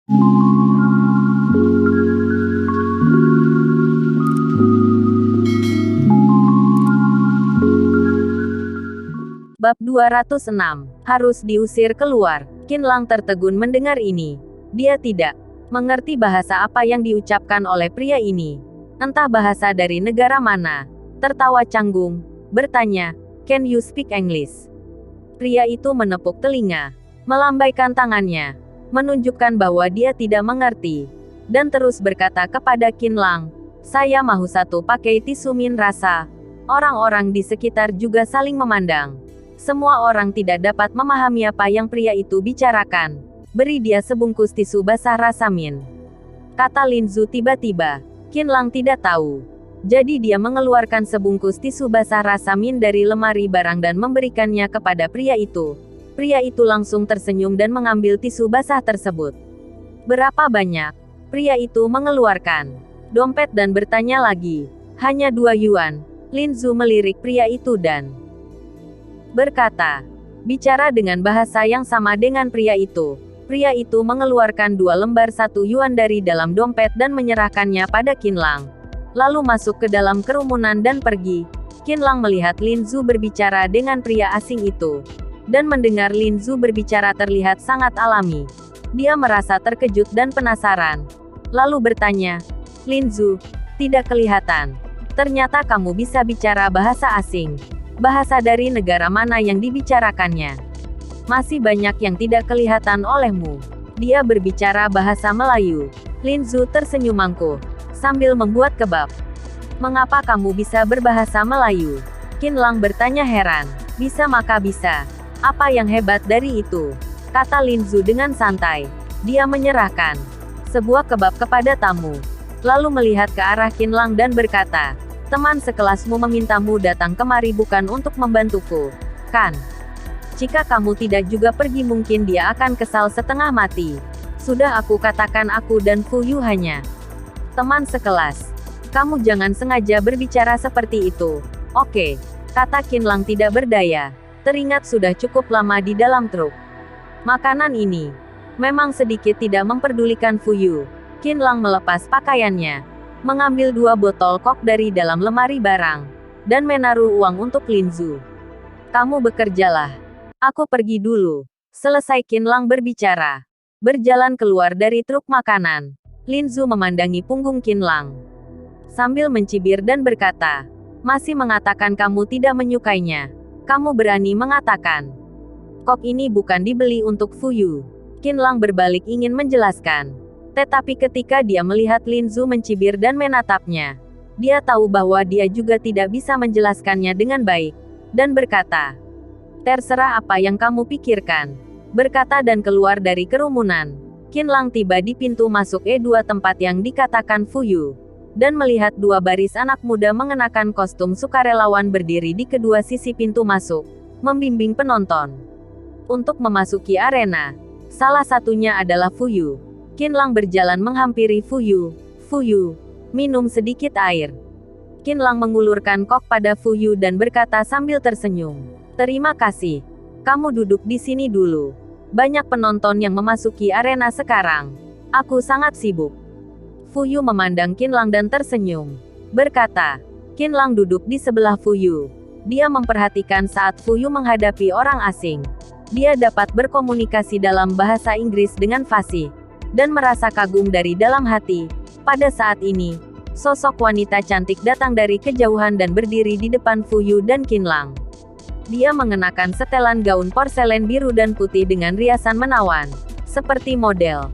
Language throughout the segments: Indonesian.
Bab 206. Harus diusir keluar. Qinlang tertegun mendengar ini. Dia tidak mengerti bahasa apa yang diucapkan oleh pria ini. Entah bahasa dari negara mana. Tertawa canggung, bertanya, "Can you speak English?" Pria itu menepuk telinga, melambaikan tangannya, menunjukkan bahwa dia tidak mengerti, dan terus berkata kepada Qinlang, "Saya mahu satu pakai tisu min rasa." Orang-orang di sekitar juga saling memandang. Semua orang tidak dapat memahami apa yang pria itu bicarakan. "Beri dia sebungkus tisu basah rasa min," kata Lin Zu tiba-tiba. Qinlang tidak tahu. Jadi dia mengeluarkan sebungkus tisu basah rasa min dari lemari barang dan memberikannya kepada pria itu. Pria itu langsung tersenyum dan mengambil tisu basah tersebut. "Berapa banyak?" Pria itu mengeluarkan dompet dan bertanya lagi. "Hanya 2 yuan." Lin Zu melirik pria itu dan berkata, bicara dengan bahasa yang sama dengan pria itu. Pria itu mengeluarkan 2 lembar 1 yuan dari dalam dompet dan menyerahkannya pada Qinlang. Lalu masuk ke dalam kerumunan dan pergi. Qinlang melihat Lin Zu berbicara dengan pria asing itu. Dan mendengar Lin Zu berbicara terlihat sangat alami. Dia merasa terkejut dan penasaran. Lalu bertanya, "Lin Zu, tidak kelihatan. Ternyata kamu bisa bicara bahasa asing. Bahasa dari negara mana yang dibicarakannya?" "Masih banyak yang tidak kelihatan olehmu. Dia berbicara bahasa Melayu." Lin Zu tersenyum angkuh, sambil membuat kebab. "Mengapa kamu bisa berbahasa Melayu?" Qinlang bertanya heran. "Bisa maka bisa. Apa yang hebat dari itu?" kata Lin Zu dengan santai. Dia menyerahkan sebuah kebab kepada tamu. Lalu melihat ke arah Qinlang dan berkata, "Teman sekelasmu memintamu datang kemari bukan untuk membantuku, kan? Jika kamu tidak juga pergi mungkin dia akan kesal setengah mati. Sudah aku katakan aku dan Fu Yu hanya teman sekelas. Kamu jangan sengaja berbicara seperti itu." "Oke," kata Qinlang tidak berdaya. Teringat sudah cukup lama di dalam truk. Makanan ini memang sedikit tidak memperdulikan Fu Yu. Qinlang melepas pakaiannya, mengambil 2 botol kok dari dalam lemari barang, dan menaruh uang untuk Lin Zu. "Kamu bekerjalah. Aku pergi dulu." Selesai Qinlang berbicara, berjalan keluar dari truk makanan. Lin Zu memandangi punggung Qinlang sambil mencibir dan berkata, "Masih mengatakan kamu tidak menyukainya. Kamu berani mengatakan kok ini bukan dibeli untuk Fu Yu." Qinlang berbalik ingin menjelaskan. Tetapi ketika dia melihat Lin Zu mencibir dan menatapnya, dia tahu bahwa dia juga tidak bisa menjelaskannya dengan baik, dan berkata, "Terserah apa yang kamu pikirkan," berkata dan keluar dari kerumunan. Qinlang tiba di pintu masuk E2 tempat yang dikatakan Fu Yu, dan melihat 2 baris anak muda mengenakan kostum sukarelawan berdiri di kedua sisi pintu masuk, membimbing penonton untuk memasuki arena. Salah satunya adalah Fu Yu. Qinlang berjalan menghampiri Fu Yu. "Fu Yu, minum sedikit air." Qinlang mengulurkan kok pada Fu Yu dan berkata sambil tersenyum, "Terima kasih. Kamu duduk di sini dulu. Banyak penonton yang memasuki arena sekarang. Aku sangat sibuk." Fu Yu memandang Qinlang dan tersenyum, berkata. Qinlang duduk di sebelah Fu Yu. Dia memperhatikan saat Fu Yu menghadapi orang asing. Dia dapat berkomunikasi dalam bahasa Inggris dengan fasih, dan merasa kagum dari dalam hati. Pada saat ini, sosok wanita cantik datang dari kejauhan dan berdiri di depan Fu Yu dan Qinlang. Dia mengenakan setelan gaun porselen biru dan putih dengan riasan menawan, seperti model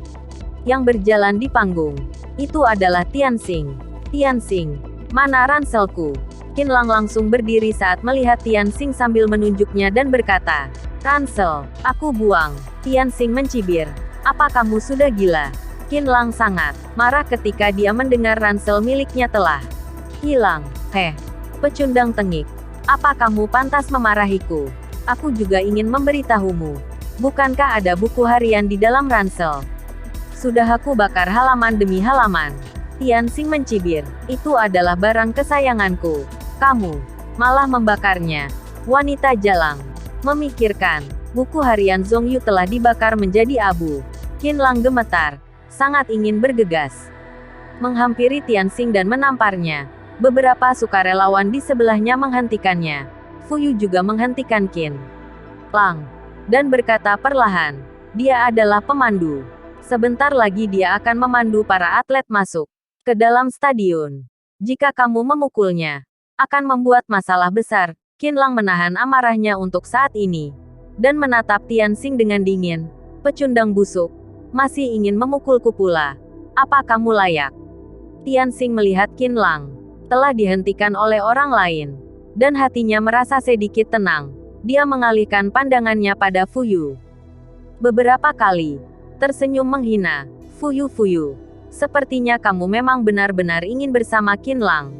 yang berjalan di panggung. "Itu adalah Tianxing. Tianxing, mana ranselku?" Qinlang langsung berdiri saat melihat Tianxing sambil menunjuknya dan berkata, "Ransel, aku buang." Tianxing mencibir, "Apa kamu sudah gila?" Qinlang sangat marah ketika dia mendengar ransel miliknya telah hilang. "Heh, pecundang tengik. Apa kamu pantas memarahiku? Aku juga ingin memberitahumu. Bukankah ada buku harian di dalam ransel? Sudah aku bakar halaman demi halaman." Tianxing mencibir, "Itu adalah barang kesayanganku. Kamu malah membakarnya." Wanita jalang memikirkan, buku harian Zhong Yu telah dibakar menjadi abu. Qinlang gemetar. sangat ingin bergegas menghampiri Tianxing dan menamparnya. Beberapa sukarelawan di sebelahnya menghentikannya. Fuyu juga menghentikan Qin Lang dan berkata perlahan, dia adalah pemandu. Sebentar lagi dia akan memandu para atlet masuk ke dalam stadion. Jika kamu memukulnya, akan membuat masalah besar. Qin Lang menahan amarahnya untuk saat ini dan menatap Tianxing dengan dingin. Pecundang busuk, masih ingin memukulku pula. Apa kamu layak? Tianxing melihat Qin Lang telah dihentikan oleh orang lain, dan hatinya merasa sedikit tenang. Dia mengalihkan pandangannya pada Fuyu. Beberapa kali, tersenyum menghina. Fuyu, sepertinya kamu memang benar-benar ingin bersama Qin Lang.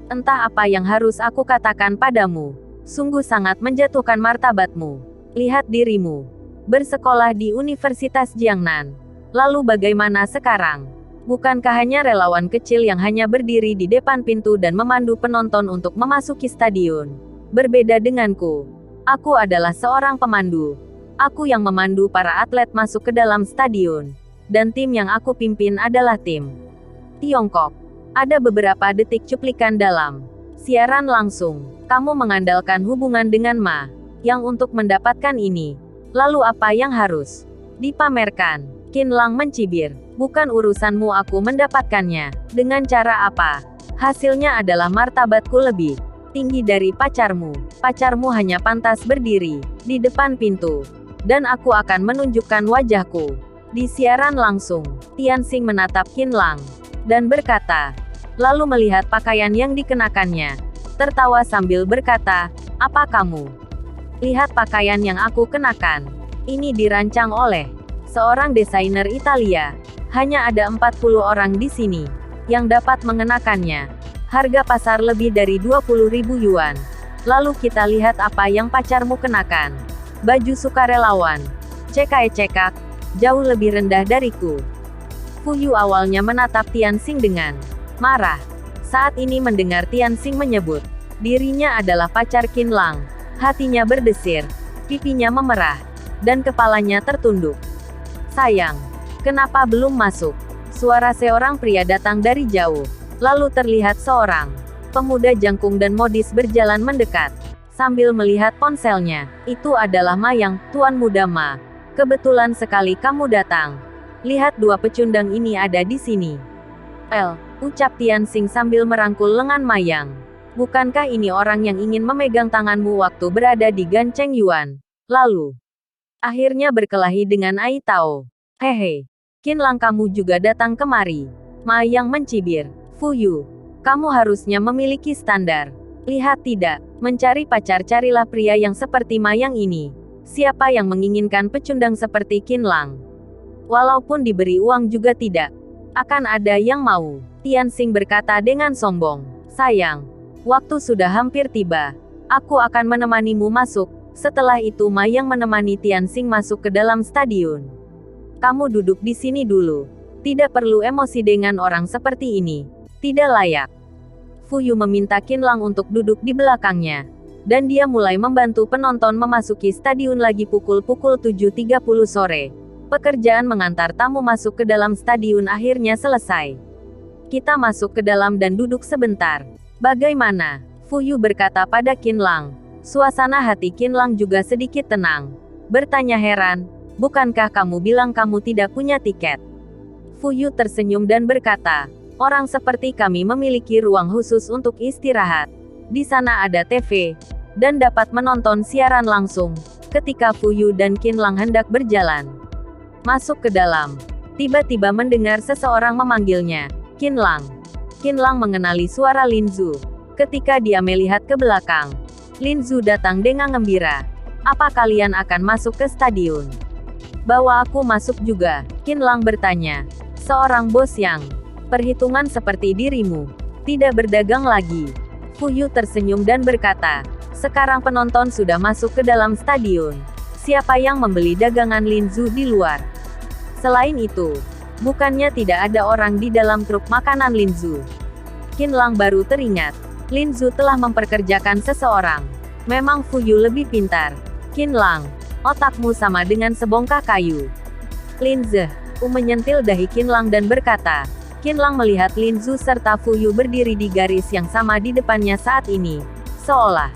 Entah apa yang harus aku katakan padamu. Sungguh sangat menjatuhkan martabatmu. Lihat dirimu. Bersekolah di Universitas Jiangnan. Lalu bagaimana sekarang? Bukankah hanya relawan kecil yang hanya berdiri di depan pintu dan memandu penonton untuk memasuki stadion? Berbeda denganku. Aku adalah seorang pemandu. Aku yang memandu para atlet masuk ke dalam stadion. Dan tim yang aku pimpin adalah tim Tiongkok. Ada beberapa detik cuplikan dalam siaran langsung. Kamu mengandalkan hubungan dengan Ma Yang untuk mendapatkan ini. Lalu apa yang harus dipamerkan? Qin Lang mencibir. Bukan urusanmu aku mendapatkannya. Dengan cara apa? Hasilnya adalah martabatku lebih tinggi dari pacarmu. Pacarmu hanya pantas berdiri di depan pintu. Dan aku akan menunjukkan wajahku. Di siaran langsung, Tianxing menatap Qin Lang dan berkata, lalu melihat pakaian yang dikenakannya. Tertawa sambil berkata, apa kamu? Lihat pakaian yang aku kenakan. Ini dirancang oleh seorang desainer Italia. Hanya ada 40 orang di sini yang dapat mengenakannya. Harga pasar lebih dari 20.000 yuan. Lalu kita lihat apa yang pacarmu kenakan. Baju sukarelawan. Cekak, jauh lebih rendah dariku. Fuyu awalnya menatap Tianxing dengan marah. Saat ini mendengar Tianxing menyebut dirinya adalah pacar Qin Lang, hatinya berdesir, pipinya memerah, dan kepalanya tertunduk. Sayang, kenapa belum masuk? Suara seorang pria datang dari jauh. Lalu terlihat seorang pemuda jangkung dan modis berjalan mendekat, sambil melihat ponselnya. Itu adalah Ma Yang, Tuan Muda Ma. Kebetulan sekali kamu datang. Lihat dua pecundang ini ada di sini. Ucap Tianxing sambil merangkul lengan Ma Yang. Bukankah ini orang yang ingin memegang tanganmu waktu berada di Gan Cheng Yuan? Lalu, akhirnya berkelahi dengan Ai Tao. Hehe, Qin Lang kamu juga datang kemari. Ma Yang mencibir. Fuyu, kamu harusnya memiliki standar. Lihat tidak, mencari pacar carilah pria yang seperti Ma Yang ini. Siapa yang menginginkan pecundang seperti Qin Lang? Walaupun diberi uang juga tidak akan ada yang mau. Tianxing berkata dengan sombong. Sayang, waktu sudah hampir tiba. Aku akan menemanimu masuk. Setelah itu Ma Yang menemani Tianxing masuk ke dalam stadion. Kamu duduk di sini dulu. Tidak perlu emosi dengan orang seperti ini. Tidak layak. Fuyu meminta Qin Lang untuk duduk di belakangnya. Dan dia mulai membantu penonton memasuki stadion lagi pukul 7.30 sore. Pekerjaan mengantar tamu masuk ke dalam stadion akhirnya selesai. Kita masuk ke dalam dan duduk sebentar. Bagaimana? Fuyu berkata pada Qin Lang. Suasana hati Qin Lang juga sedikit tenang. Bertanya heran, bukankah kamu bilang kamu tidak punya tiket? Fuyu tersenyum dan berkata, orang seperti kami memiliki ruang khusus untuk istirahat. Di sana ada TV, dan dapat menonton siaran langsung. Ketika Fuyu dan Qin Lang hendak berjalan masuk ke dalam, tiba-tiba mendengar seseorang memanggilnya, Qin Lang. Qin Lang mengenali suara Lin Zhu. Ketika dia melihat ke belakang, Lin Zhu datang dengan gembira. Apa kalian akan masuk ke stadion? Bawa aku masuk juga, Qin Lang bertanya. Seorang bos yang perhitungan seperti dirimu, tidak berdagang lagi. Fuyu tersenyum dan berkata, sekarang penonton sudah masuk ke dalam stadion. Siapa yang membeli dagangan Lin Zhu di luar? Selain itu, bukannya tidak ada orang di dalam truk makanan Lin Zhu? Qin Lang baru teringat, Lin Zhu telah memperkerjakan seseorang. Memang Fuyu lebih pintar. Qin Lang, otakmu sama dengan sebongkah kayu. Lin Zhe, Menyentil dahi Qinlang dan berkata. Qinlang melihat Lin Zu serta Fu Yu berdiri di garis yang sama di depannya saat ini. Seolah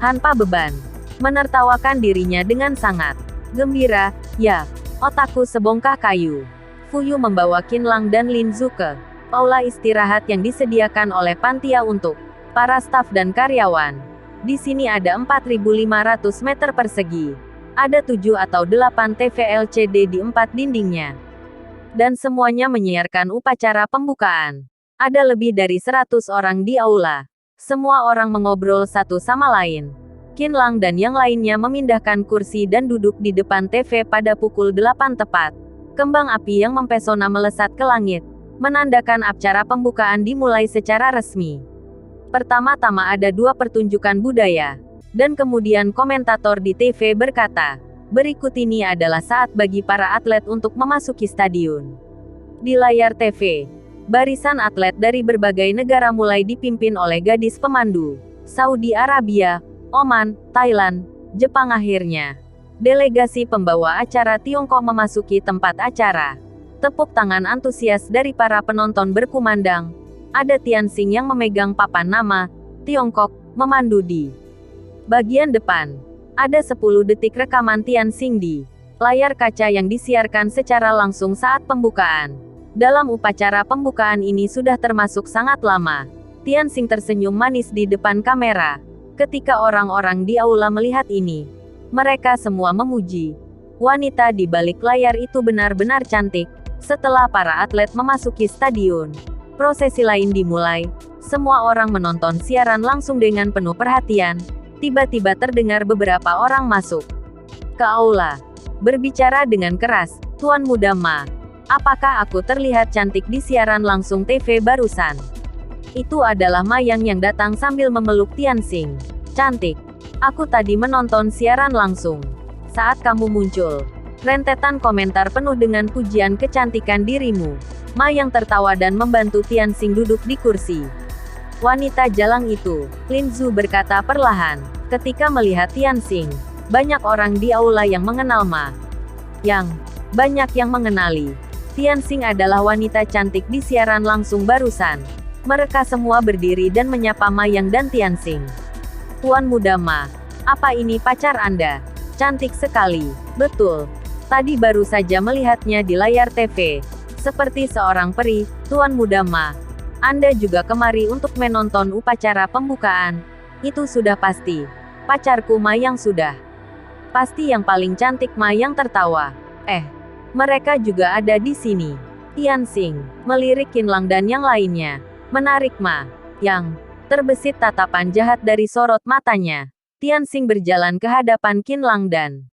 tanpa beban. Menertawakan dirinya dengan sangat gembira. Ya, otakku sebongkah kayu. Fu Yu membawa Qinlang dan Lin Zu ke aula istirahat yang disediakan oleh Pantia untuk para staf dan karyawan. Di sini ada 4.500 meter persegi. Ada 7 atau 8 TV LCD di 4 dindingnya. Dan semuanya menyiarkan upacara pembukaan. Ada lebih dari 100 orang di aula. Semua orang mengobrol satu sama lain. Qinlang dan yang lainnya memindahkan kursi dan duduk di depan TV pada pukul 8 tepat. Kembang api yang mempesona melesat ke langit, menandakan acara pembukaan dimulai secara resmi. Pertama-tama ada 2 pertunjukan budaya. Dan kemudian komentator di TV berkata, berikut ini adalah saat bagi para atlet untuk memasuki stadion. Di layar TV, barisan atlet dari berbagai negara mulai dipimpin oleh gadis pemandu. Saudi Arabia, Oman, Thailand, Jepang akhirnya. Delegasi pembawa acara Tiongkok memasuki tempat acara. Tepuk tangan antusias dari para penonton berkumandang. Ada Tianxing yang memegang papan nama Tiongkok memandu di bagian depan. Ada 10 detik rekaman Tianxing di layar kaca yang disiarkan secara langsung saat pembukaan. Dalam upacara pembukaan ini sudah termasuk sangat lama. Tianxing tersenyum manis di depan kamera. Ketika orang-orang di aula melihat ini, mereka semua memuji. Wanita di balik layar itu benar-benar cantik. Setelah para atlet memasuki stadion, prosesi lain dimulai. Semua orang menonton siaran langsung dengan penuh perhatian. Tiba-tiba terdengar beberapa orang masuk ke aula. Berbicara dengan keras, Tuan Muda Ma. Apakah aku terlihat cantik di siaran langsung TV barusan? Itu adalah Mayang yang datang sambil memeluk Tianxing. Cantik. Aku tadi menonton siaran langsung saat kamu muncul. Rentetan komentar penuh dengan pujian kecantikan dirimu. Mayang tertawa dan membantu Tianxing duduk di kursi. Wanita jalang itu, Lin Zu berkata perlahan, ketika melihat Tianxing. Banyak orang di aula yang mengenal Ma. Banyak yang mengenali. Tianxing adalah wanita cantik di siaran langsung barusan. Mereka semua berdiri dan menyapa Mayang dan Tianxing. Tuan Muda Ma, apa ini pacar Anda? Cantik sekali. Betul. Tadi baru saja melihatnya di layar TV. Seperti seorang peri, Tuan Muda Ma. Anda juga kemari untuk menonton upacara pembukaan. Itu sudah pasti. Pacarku Mayang sudah. Pasti yang paling cantik. Mayang tertawa. Mereka juga ada di sini. Tianxing melirik Qinlang dan yang lainnya. Menarik Ma. Terbesit tatapan jahat dari sorot matanya. Tianxing berjalan ke hadapan Qinlang dan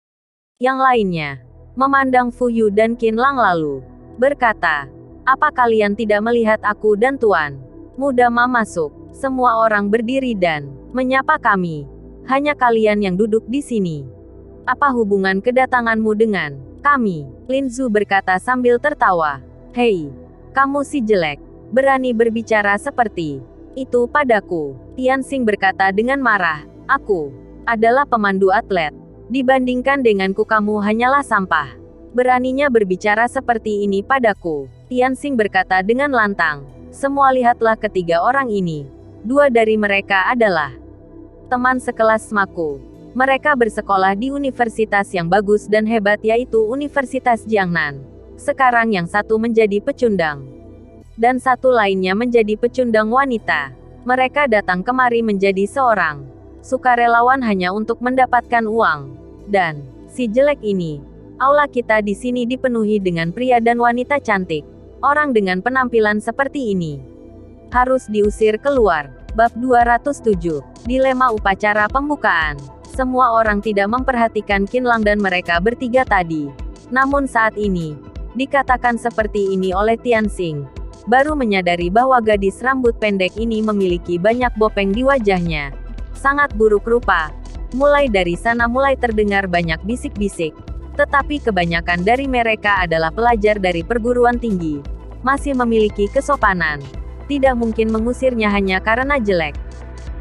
yang lainnya. Memandang Fu Yu dan Qinlang lalu berkata, apa kalian tidak melihat aku dan Tuan Muda Ma masuk? Semua orang berdiri dan menyapa kami. Hanya kalian yang duduk di sini. Apa hubungan kedatanganmu dengan kami? Lin Zu berkata sambil tertawa. Hei, kamu si jelek. Berani berbicara seperti itu padaku. Tianxing berkata dengan marah. Aku adalah pemandu atlet. Dibandingkan denganku kamu hanyalah sampah. Beraninya berbicara seperti ini padaku. Tianxing berkata dengan lantang. Semua lihatlah ketiga orang ini. 2 dari mereka adalah teman sekelas Maku. Mereka bersekolah di universitas yang bagus dan hebat yaitu Universitas Jiangnan. Sekarang yang satu menjadi pecundang. Dan satu lainnya menjadi pecundang wanita. Mereka datang kemari menjadi seorang sukarelawan hanya untuk mendapatkan uang. Dan si jelek ini. Aula kita di sini dipenuhi dengan pria dan wanita cantik. Orang dengan penampilan seperti ini harus diusir keluar. Bab 207. Dilema upacara pembukaan. Semua orang tidak memperhatikan Qinlang dan mereka bertiga tadi. Namun saat ini, dikatakan seperti ini oleh Tianxing. Baru menyadari bahwa gadis rambut pendek ini memiliki banyak bopeng di wajahnya. Sangat buruk rupa. Mulai dari sana mulai terdengar banyak bisik-bisik. Tetapi kebanyakan dari mereka adalah pelajar dari perguruan tinggi. Masih memiliki kesopanan. Tidak mungkin mengusirnya hanya karena jelek.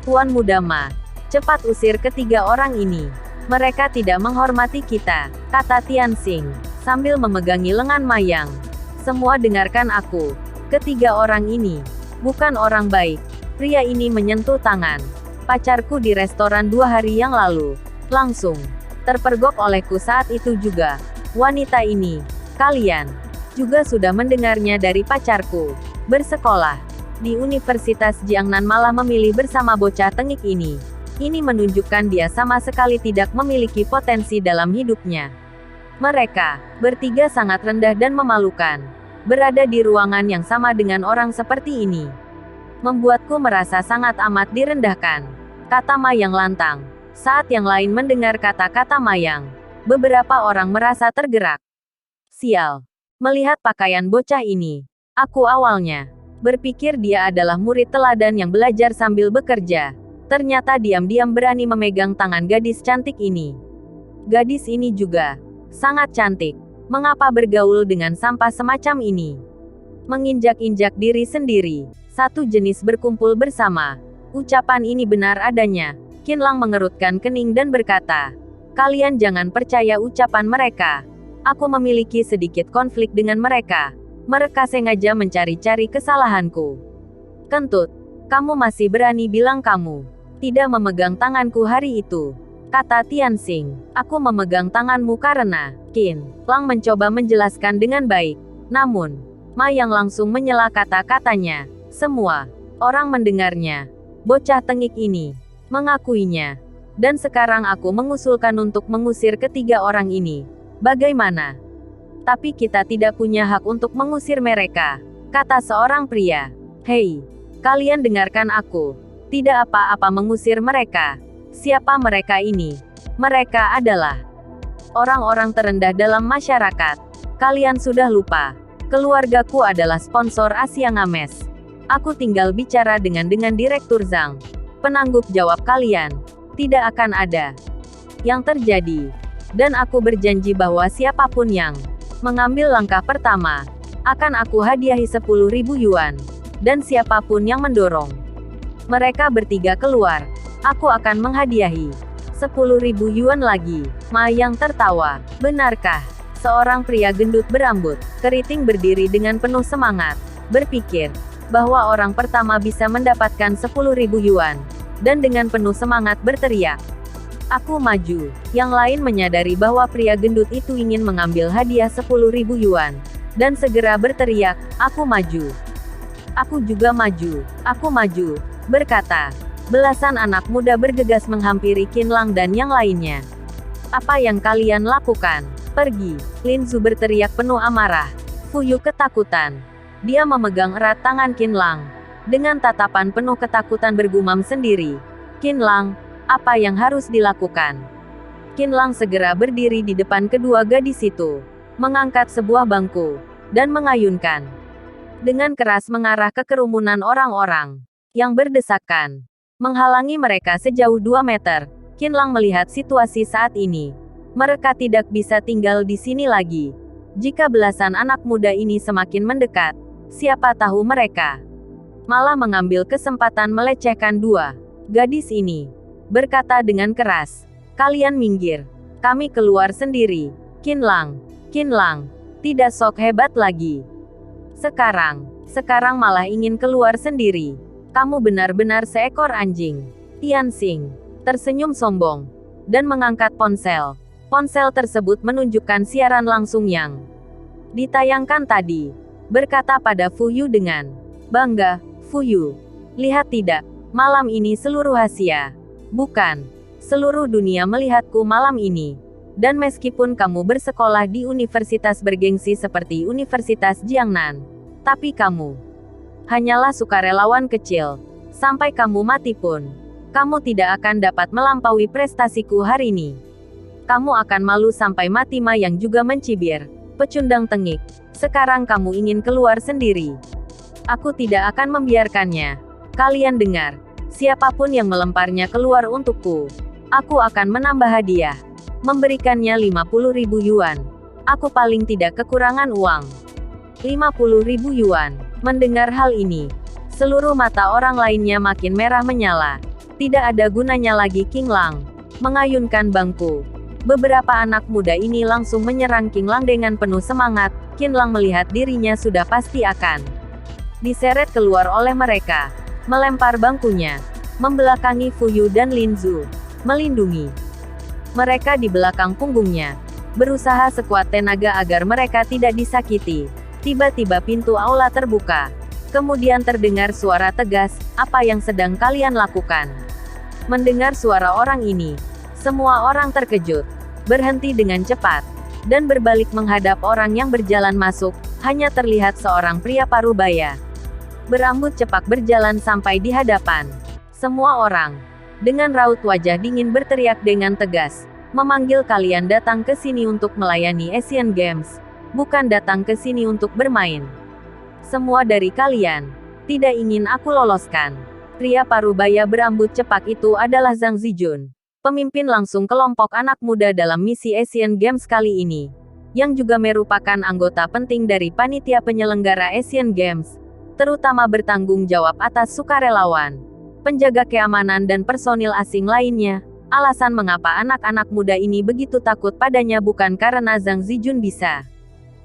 Tuan Muda Ma, cepat usir ketiga orang ini. Mereka tidak menghormati kita, kata Tianxing. sambil memegangi lengan Mayang. Semua dengarkan aku. Ketiga orang ini bukan orang baik. Pria ini menyentuh tangan pacarku di restoran 2 hari yang lalu. Langsung terpergok olehku saat itu juga. Wanita ini, kalian juga sudah mendengarnya dari pacarku. Bersekolah di Universitas Jiangnan malah memilih bersama bocah tengik ini. Ini menunjukkan dia sama sekali tidak memiliki potensi dalam hidupnya. Mereka bertiga sangat rendah dan memalukan. Berada di ruangan yang sama dengan orang seperti ini membuatku merasa sangat amat direndahkan, kata Mayang lantang. Saat yang lain mendengar kata-kata Mayang, beberapa orang merasa tergerak. Sial. Melihat pakaian bocah ini, aku awalnya berpikir dia adalah murid teladan yang belajar sambil bekerja. Ternyata diam-diam berani memegang tangan gadis cantik ini. Gadis ini juga sangat cantik. Mengapa bergaul dengan sampah semacam ini? Menginjak-injak diri sendiri. Satu jenis berkumpul bersama. Ucapan ini benar adanya. Qinlang mengerutkan kening dan berkata, kalian jangan percaya ucapan mereka. Aku memiliki sedikit konflik dengan mereka. Mereka sengaja mencari-cari kesalahanku. Kentut, kamu masih berani bilang kamu tidak memegang tanganku hari itu, kata Tianxing. Aku memegang tanganmu karena Qinlang mencoba menjelaskan dengan baik. Namun, Mayang langsung menyela kata-katanya. Semua orang mendengarnya. Bocah tengik ini mengakuinya. Dan sekarang aku mengusulkan untuk mengusir ketiga orang ini. Bagaimana? Tapi kita tidak punya hak untuk mengusir mereka, kata seorang pria. Hei, kalian dengarkan aku. Tidak apa-apa mengusir mereka. Siapa mereka ini? Mereka adalah orang-orang terendah dalam masyarakat. Kalian sudah lupa. Keluargaku adalah sponsor Asia Ngames. Aku tinggal bicara dengan Direktur Zhang. Penanggup jawab kalian tidak akan ada yang terjadi. Dan aku berjanji bahwa siapapun yang mengambil langkah pertama akan aku hadiahi 10.000 yuan. Dan siapapun yang mendorong mereka bertiga keluar, aku akan menghadiahi 10.000 yuan lagi. Mayang tertawa. Benarkah? Seorang pria gendut berambut keriting berdiri dengan penuh semangat, berpikir bahwa orang pertama bisa mendapatkan 10.000 yuan, dan dengan penuh semangat berteriak, aku maju. Yang lain menyadari bahwa pria gendut itu ingin mengambil hadiah 10.000 yuan, dan segera berteriak, aku maju. Aku juga maju. Aku maju, berkata. Belasan anak muda bergegas menghampiri Qinlang dan yang lainnya. Apa yang kalian lakukan? Pergi. Lin Zu berteriak penuh amarah. Fuyu ketakutan. Dia memegang erat tangan Qinlang. Dengan tatapan penuh ketakutan bergumam sendiri. Qinlang, apa yang harus dilakukan? Qinlang segera berdiri di depan kedua gadis itu. Mengangkat sebuah bangku. Dan mengayunkan. Dengan keras mengarah ke kerumunan orang-orang yang berdesakan. Menghalangi mereka sejauh 2 meter. Qinlang melihat situasi saat ini. Mereka tidak bisa tinggal di sini lagi. Jika belasan anak muda ini semakin mendekat, siapa tahu mereka malah mengambil kesempatan melecehkan dua gadis ini. Berkata dengan keras, kalian minggir. Kami keluar sendiri. Qinlang, tidak sok hebat lagi. Sekarang malah ingin keluar sendiri. Kamu benar-benar seekor anjing. Tianxing tersenyum sombong dan mengangkat ponsel. Ponsel tersebut menunjukkan siaran langsung yang ditayangkan tadi. Berkata pada Fuyu dengan bangga, Fuyu, lihat tidak, malam ini seluruh Asia, bukan, seluruh dunia melihatku malam ini. Dan meskipun kamu bersekolah di universitas bergengsi seperti Universitas Jiangnan, tapi kamu hanyalah sukarelawan kecil. Sampai kamu mati pun, kamu tidak akan dapat melampaui prestasiku hari ini. Kamu akan malu sampai mati. Mayang juga mencibir. Pecundang tengik. Sekarang kamu ingin keluar sendiri. Aku tidak akan membiarkannya. Kalian dengar. Siapapun yang melemparnya keluar untukku, aku akan menambah hadiah. Memberikannya 50.000 yuan. Aku paling tidak kekurangan uang. 50.000 yuan. Mendengar hal ini, seluruh mata orang lainnya makin merah menyala. Tidak ada gunanya lagi Qinlang mengayunkan bangku. Beberapa anak muda ini langsung menyerang Qinglang dengan penuh semangat. Qinglang melihat dirinya sudah pasti akan diseret keluar oleh mereka. Melempar bangkunya, membelakangi Fuyu dan Linzu, melindungi mereka di belakang punggungnya. Berusaha sekuat tenaga agar mereka tidak disakiti. Tiba-tiba pintu aula terbuka. Kemudian terdengar suara tegas, "Apa yang sedang kalian lakukan?" Mendengar suara orang ini, semua orang terkejut, berhenti dengan cepat, dan berbalik menghadap orang yang berjalan masuk. Hanya terlihat seorang pria parubaya, berambut cepak berjalan sampai di hadapan semua orang. Dengan raut wajah dingin berteriak dengan tegas, "Memanggil kalian datang ke sini untuk melayani Asian Games, bukan datang ke sini untuk bermain. Semua dari kalian tidak ingin aku loloskan." Pria parubaya berambut cepak itu adalah Zhang Zijun, pemimpin langsung kelompok anak muda dalam misi Asian Games kali ini, yang juga merupakan anggota penting dari panitia penyelenggara Asian Games, terutama bertanggung jawab atas sukarelawan, penjaga keamanan dan personil asing lainnya. Alasan mengapa anak-anak muda ini begitu takut padanya bukan karena Zhang Zijun bisa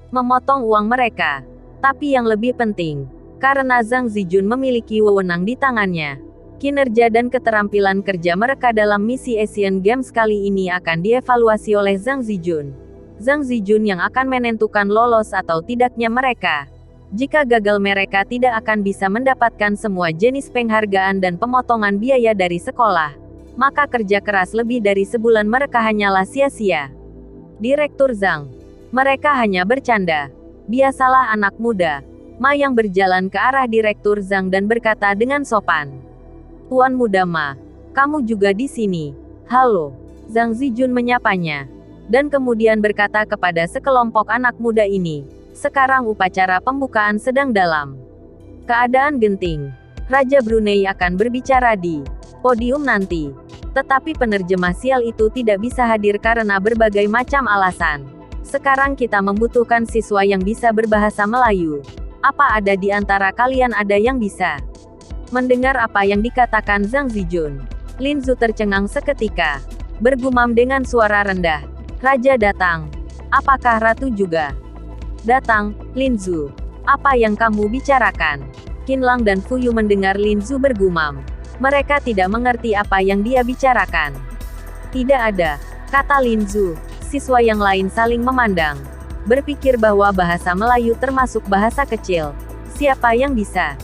memotong uang mereka, tapi yang lebih penting, karena Zhang Zijun memiliki wewenang di tangannya. Kinerja dan keterampilan kerja mereka dalam misi Asian Games kali ini akan dievaluasi oleh Zhang Zijun. Zhang Zijun yang akan menentukan lolos atau tidaknya mereka. Jika gagal mereka tidak akan bisa mendapatkan semua jenis penghargaan dan pemotongan biaya dari sekolah. Maka kerja keras lebih dari sebulan mereka hanyalah sia-sia. Direktur Zhang. Mereka hanya bercanda. Biasalah anak muda. Ma yang berjalan ke arah Direktur Zhang dan berkata dengan sopan, "Tuan muda Ma, kamu juga di sini." "Halo." Zhang Zijun menyapanya, dan kemudian berkata kepada sekelompok anak muda ini, "Sekarang upacara pembukaan sedang dalam keadaan genting. Raja Brunei akan berbicara di podium nanti. Tetapi penerjemah sial itu tidak bisa hadir karena berbagai macam alasan. Sekarang kita membutuhkan siswa yang bisa berbahasa Melayu. Apa ada di antara kalian ada yang bisa?" Mendengar apa yang dikatakan Zhang Zijun, Linzu tercengang seketika. Bergumam dengan suara rendah, "Raja datang. Apakah ratu juga datang?" "Linzu, apa yang kamu bicarakan?" Qinlang dan Fuyu mendengar Linzu bergumam. Mereka tidak mengerti apa yang dia bicarakan. "Tidak ada," kata Linzu. Siswa yang lain saling memandang, berpikir bahwa bahasa Melayu termasuk bahasa kecil. Siapa yang bisa?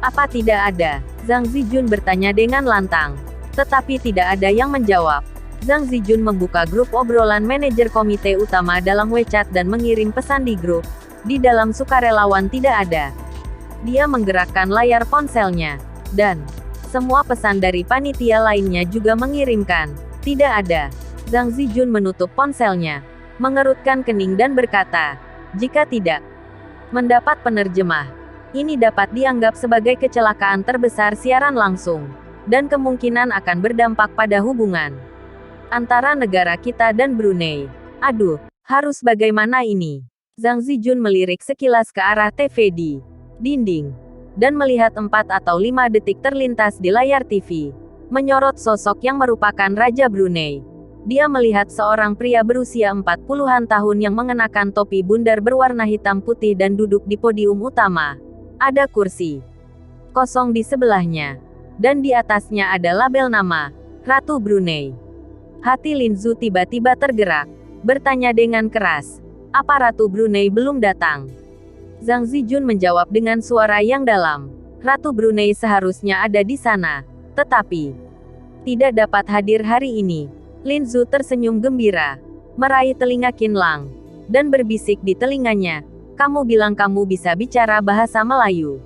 "Apa tidak ada?" Zhang Zijun bertanya dengan lantang. Tetapi tidak ada yang menjawab. Zhang Zijun membuka grup obrolan manajer komite utama dalam WeChat dan mengirim pesan di grup. Di dalam sukarelawan tidak ada. Dia menggerakkan layar ponselnya, dan semua pesan dari panitia lainnya juga mengirimkan. Tidak ada. Zhang Zijun menutup ponselnya, mengerutkan kening dan berkata, "Jika tidak mendapat penerjemah, ini dapat dianggap sebagai kecelakaan terbesar siaran langsung, dan kemungkinan akan berdampak pada hubungan antara negara kita dan Brunei. Aduh, harus bagaimana ini?" Zhang Zijun melirik sekilas ke arah TV di dinding, dan melihat 4 atau 5 detik terlintas di layar TV, menyorot sosok yang merupakan Raja Brunei. Dia melihat seorang pria berusia 40-an tahun yang mengenakan topi bundar berwarna hitam putih dan duduk di podium utama. Ada kursi kosong di sebelahnya, dan di atasnya ada label nama, Ratu Brunei. Hati Linzu tiba-tiba tergerak, bertanya dengan keras, "Apa Ratu Brunei belum datang?" Zhang Zijun menjawab dengan suara yang dalam, "Ratu Brunei seharusnya ada di sana, tetapi tidak dapat hadir hari ini." Linzu tersenyum gembira, meraih telinga Qinlang, dan berbisik di telinganya, "Kamu bilang kamu bisa bicara bahasa Melayu."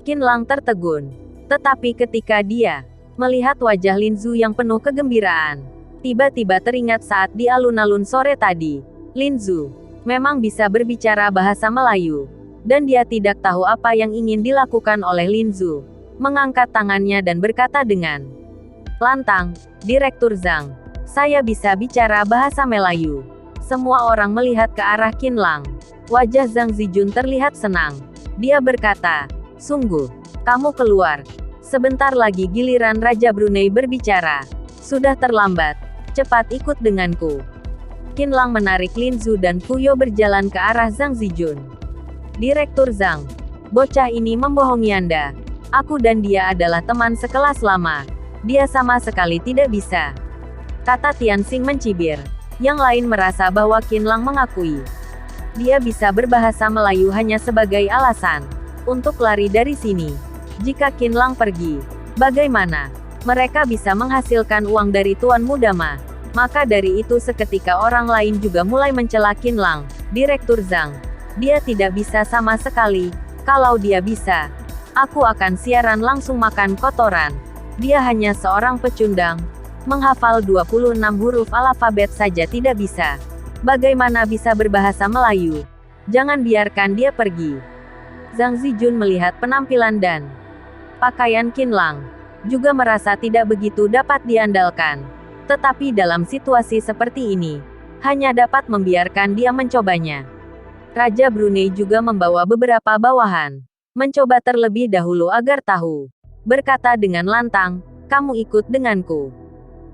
Qinlang tertegun. Tetapi ketika dia melihat wajah Linzu yang penuh kegembiraan, tiba-tiba teringat saat di alun-alun sore tadi. Linzu memang bisa berbicara bahasa Melayu, dan dia tidak tahu apa yang ingin dilakukan oleh Linzu. Mengangkat tangannya dan berkata dengan lantang, "Direktur Zhang, saya bisa bicara bahasa Melayu." Semua orang melihat ke arah Qinlang. Wajah Zhang Zijun terlihat senang. Dia berkata, "Sungguh, kamu keluar. Sebentar lagi giliran Raja Brunei berbicara. Sudah terlambat." Cepat ikut denganku. Qinlang menarik Lin Zhu dan Fuyo berjalan ke arah Zhang Zijun. Direktur Zhang, bocah ini membohongi Anda. Aku dan dia adalah teman sekelas lama. Dia sama sekali tidak bisa. Kata Tianxing mencibir. Yang lain merasa bahwa Qinlang mengakui. Dia bisa berbahasa Melayu hanya sebagai alasan untuk lari dari sini. Jika Qinlang pergi, bagaimana? Mereka bisa menghasilkan uang dari Tuan Muda Ma. Maka dari itu seketika orang lain juga mulai mencela Qinlang. Direktur Zhang. Dia tidak bisa sama sekali. Kalau dia bisa, aku akan siaran langsung makan kotoran. Dia hanya seorang pecundang. Menghafal 26 huruf alfabet saja tidak bisa. Bagaimana bisa berbahasa Melayu? Jangan biarkan dia pergi. Zhang Zijun melihat penampilan dan pakaian Qinlang. Juga merasa tidak begitu dapat diandalkan. Tetapi dalam situasi seperti ini, hanya dapat membiarkan dia mencobanya. Raja Brunei juga membawa beberapa bawahan. Mencoba terlebih dahulu agar tahu. Berkata dengan lantang, kamu ikut denganku.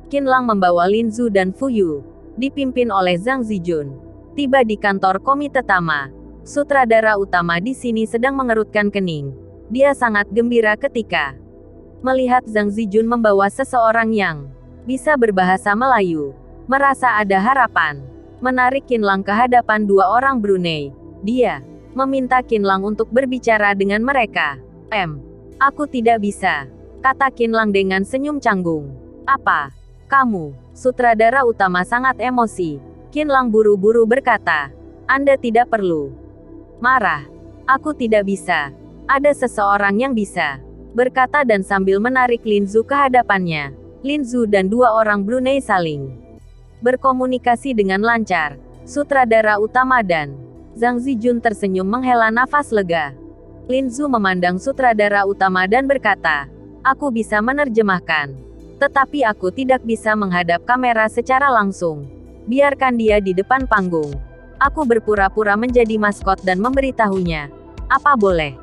Qinlang membawa Lin Zhu dan Fuyu, dipimpin oleh Zhang Zijun. Tiba di kantor Komite Tama. Sutradara utama di sini sedang mengerutkan kening. Dia sangat gembira ketika melihat Zhang Zijun membawa seseorang yang bisa berbahasa Melayu. Merasa ada harapan. Menarik Qinlang ke hadapan dua orang Brunei. Dia meminta Qinlang untuk berbicara dengan mereka. Aku tidak bisa, kata Qinlang dengan senyum canggung. Apa? Kamu, sutradara utama sangat emosi. Qinlang buru-buru berkata, Anda tidak perlu marah. Aku tidak bisa. Ada seseorang yang bisa. Berkata dan sambil menarik Lin Zhu ke hadapannya. Lin Zhu dan dua orang Brunei saling berkomunikasi dengan lancar. Sutradara utama dan Zhang Zijun tersenyum menghela nafas lega. Lin Zhu memandang sutradara utama dan berkata, aku bisa menerjemahkan. Tetapi aku tidak bisa menghadap kamera secara langsung. Biarkan dia di depan panggung. Aku berpura-pura menjadi maskot dan memberitahunya. Apa boleh?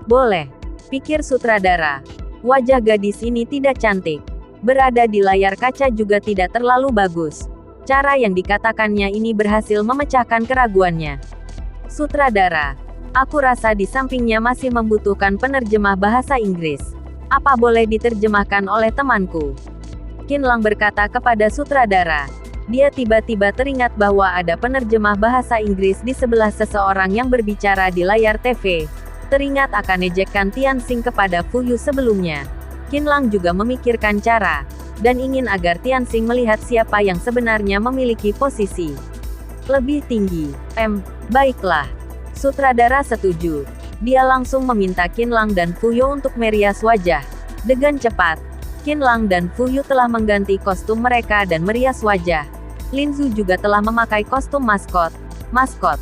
Boleh, pikir sutradara. Wajah gadis ini tidak cantik. Berada di layar kaca juga tidak terlalu bagus. Cara yang dikatakannya ini berhasil memecahkan keraguannya. Sutradara, aku rasa di sampingnya masih membutuhkan penerjemah bahasa Inggris. Apa boleh diterjemahkan oleh temanku? Qinlang berkata kepada sutradara. Dia tiba-tiba teringat bahwa ada penerjemah bahasa Inggris di sebelah seseorang yang berbicara di layar TV. Teringat akan ejekan Tianxing kepada Fuyu sebelumnya. Qinlang juga memikirkan cara, dan ingin agar Tianxing melihat siapa yang sebenarnya memiliki posisi lebih tinggi. Baiklah. Sutradara setuju. Dia langsung meminta Qinlang dan Fuyu untuk merias wajah. Dengan cepat, Qinlang dan Fuyu telah mengganti kostum mereka dan merias wajah. Lin Zhu juga telah memakai kostum maskot. Maskot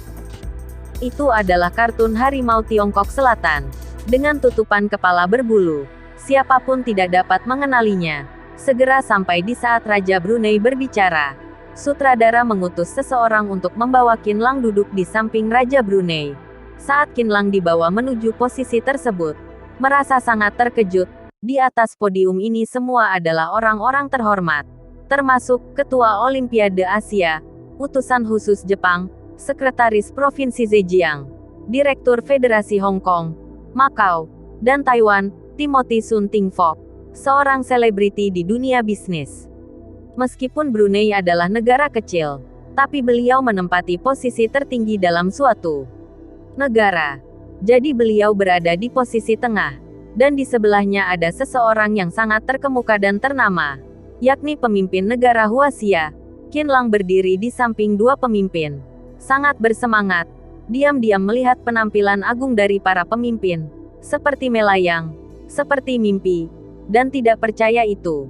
itu adalah kartun harimau Tiongkok Selatan. Dengan tutupan kepala berbulu. Siapapun tidak dapat mengenalinya. Segera sampai di saat Raja Brunei berbicara. Sutradara mengutus seseorang untuk membawa Qinlang duduk di samping Raja Brunei. Saat Qinlang dibawa menuju posisi tersebut, merasa sangat terkejut. Di atas podium ini semua adalah orang-orang terhormat, termasuk Ketua Olimpiade Asia, Utusan Khusus Jepang, Sekretaris Provinsi Zhejiang, Direktur Federasi Hong Kong, Macau, dan Taiwan, Timothy Sun Ting Fok, seorang selebriti di dunia bisnis. Meskipun Brunei adalah negara kecil, tapi beliau menempati posisi tertinggi dalam suatu negara. Jadi beliau berada di posisi tengah, dan di sebelahnya ada seseorang yang sangat terkemuka dan ternama, yakni pemimpin negara Huaxia. Qinlang berdiri di samping dua pemimpin. Sangat bersemangat, diam-diam melihat penampilan agung dari para pemimpin, seperti melayang, seperti mimpi, dan tidak percaya itu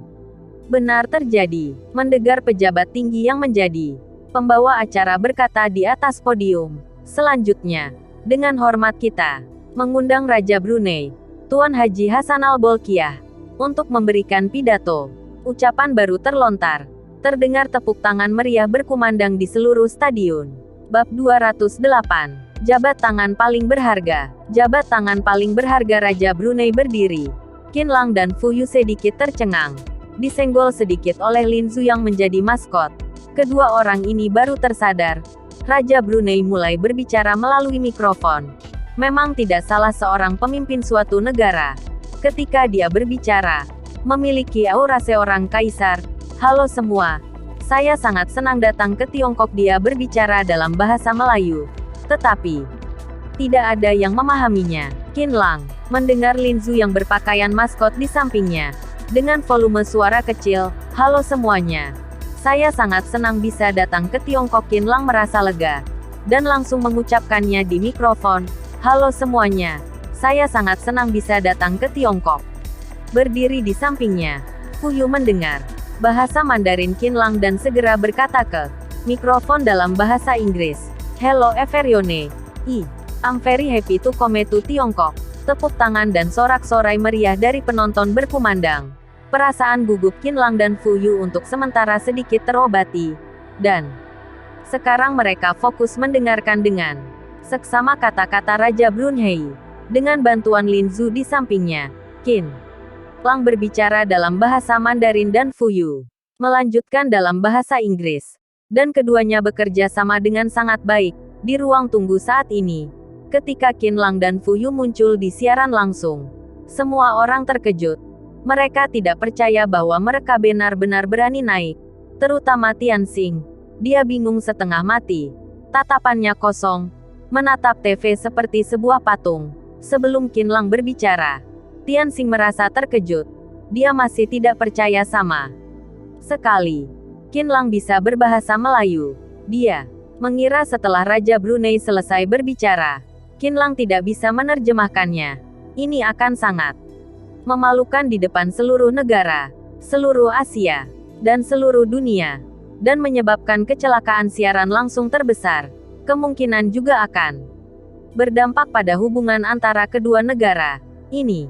benar terjadi. Mendengar pejabat tinggi yang menjadi pembawa acara berkata di atas podium, selanjutnya, dengan hormat kita mengundang Raja Brunei, Tuan Haji Hasanal Bolkiah, untuk memberikan pidato. Ucapan baru terlontar. Terdengar tepuk tangan meriah berkumandang di seluruh stadion. Bab 208. Jabat tangan paling berharga. Jabat tangan paling berharga Raja Brunei berdiri. Qinlang dan Fuyu sedikit tercengang. disenggol sedikit oleh Lin Zhu yang menjadi maskot. Kedua orang ini baru tersadar. Raja Brunei mulai berbicara melalui mikrofon. Memang tidak salah seorang pemimpin suatu negara. Ketika dia berbicara, memiliki aura seorang kaisar. Halo semua. Saya sangat senang datang ke Tiongkok. Dia berbicara dalam bahasa Melayu. Tetapi, tidak ada yang memahaminya. Qin Lang mendengar Lin Zhu yang berpakaian maskot di sampingnya. Dengan volume suara kecil, halo semuanya. Saya sangat senang bisa datang ke Tiongkok. Qin Lang merasa lega. Dan langsung mengucapkannya di mikrofon. Halo semuanya. Saya sangat senang bisa datang ke Tiongkok. Berdiri di sampingnya, Fu Yu mendengar bahasa Mandarin Qin Lang dan segera berkata ke mikrofon dalam bahasa Inggris. Hello everyone. I'm very happy to come to Tiongkok. Tepuk tangan dan sorak-sorai meriah dari penonton berkumandang. Perasaan gugup Qin Lang dan Fu Yu untuk sementara sedikit terobati. Dan sekarang mereka fokus mendengarkan dengan seksama kata-kata Raja Brunei. Dengan bantuan Lin Zhu di sampingnya, Qin Lang berbicara dalam bahasa Mandarin dan Fu Yu melanjutkan dalam bahasa Inggris. Dan keduanya bekerja sama dengan sangat baik di ruang tunggu saat ini. Ketika Qin Lang dan Fu Yu muncul di siaran langsung, semua orang terkejut. Mereka tidak percaya bahwa mereka benar-benar berani naik. Terutama Tianxing. Dia bingung setengah mati. Tatapannya kosong. Menatap TV seperti sebuah patung. Sebelum Qin Lang berbicara, Tianxing merasa terkejut. Dia masih tidak percaya sama sekali. Qin Lang bisa berbahasa Melayu. Dia mengira setelah Raja Brunei selesai berbicara, Qin Lang tidak bisa menerjemahkannya. Ini akan sangat memalukan di depan seluruh negara, seluruh Asia, dan seluruh dunia, dan menyebabkan kecelakaan siaran langsung terbesar. Kemungkinan juga akan berdampak pada hubungan antara kedua negara. Ini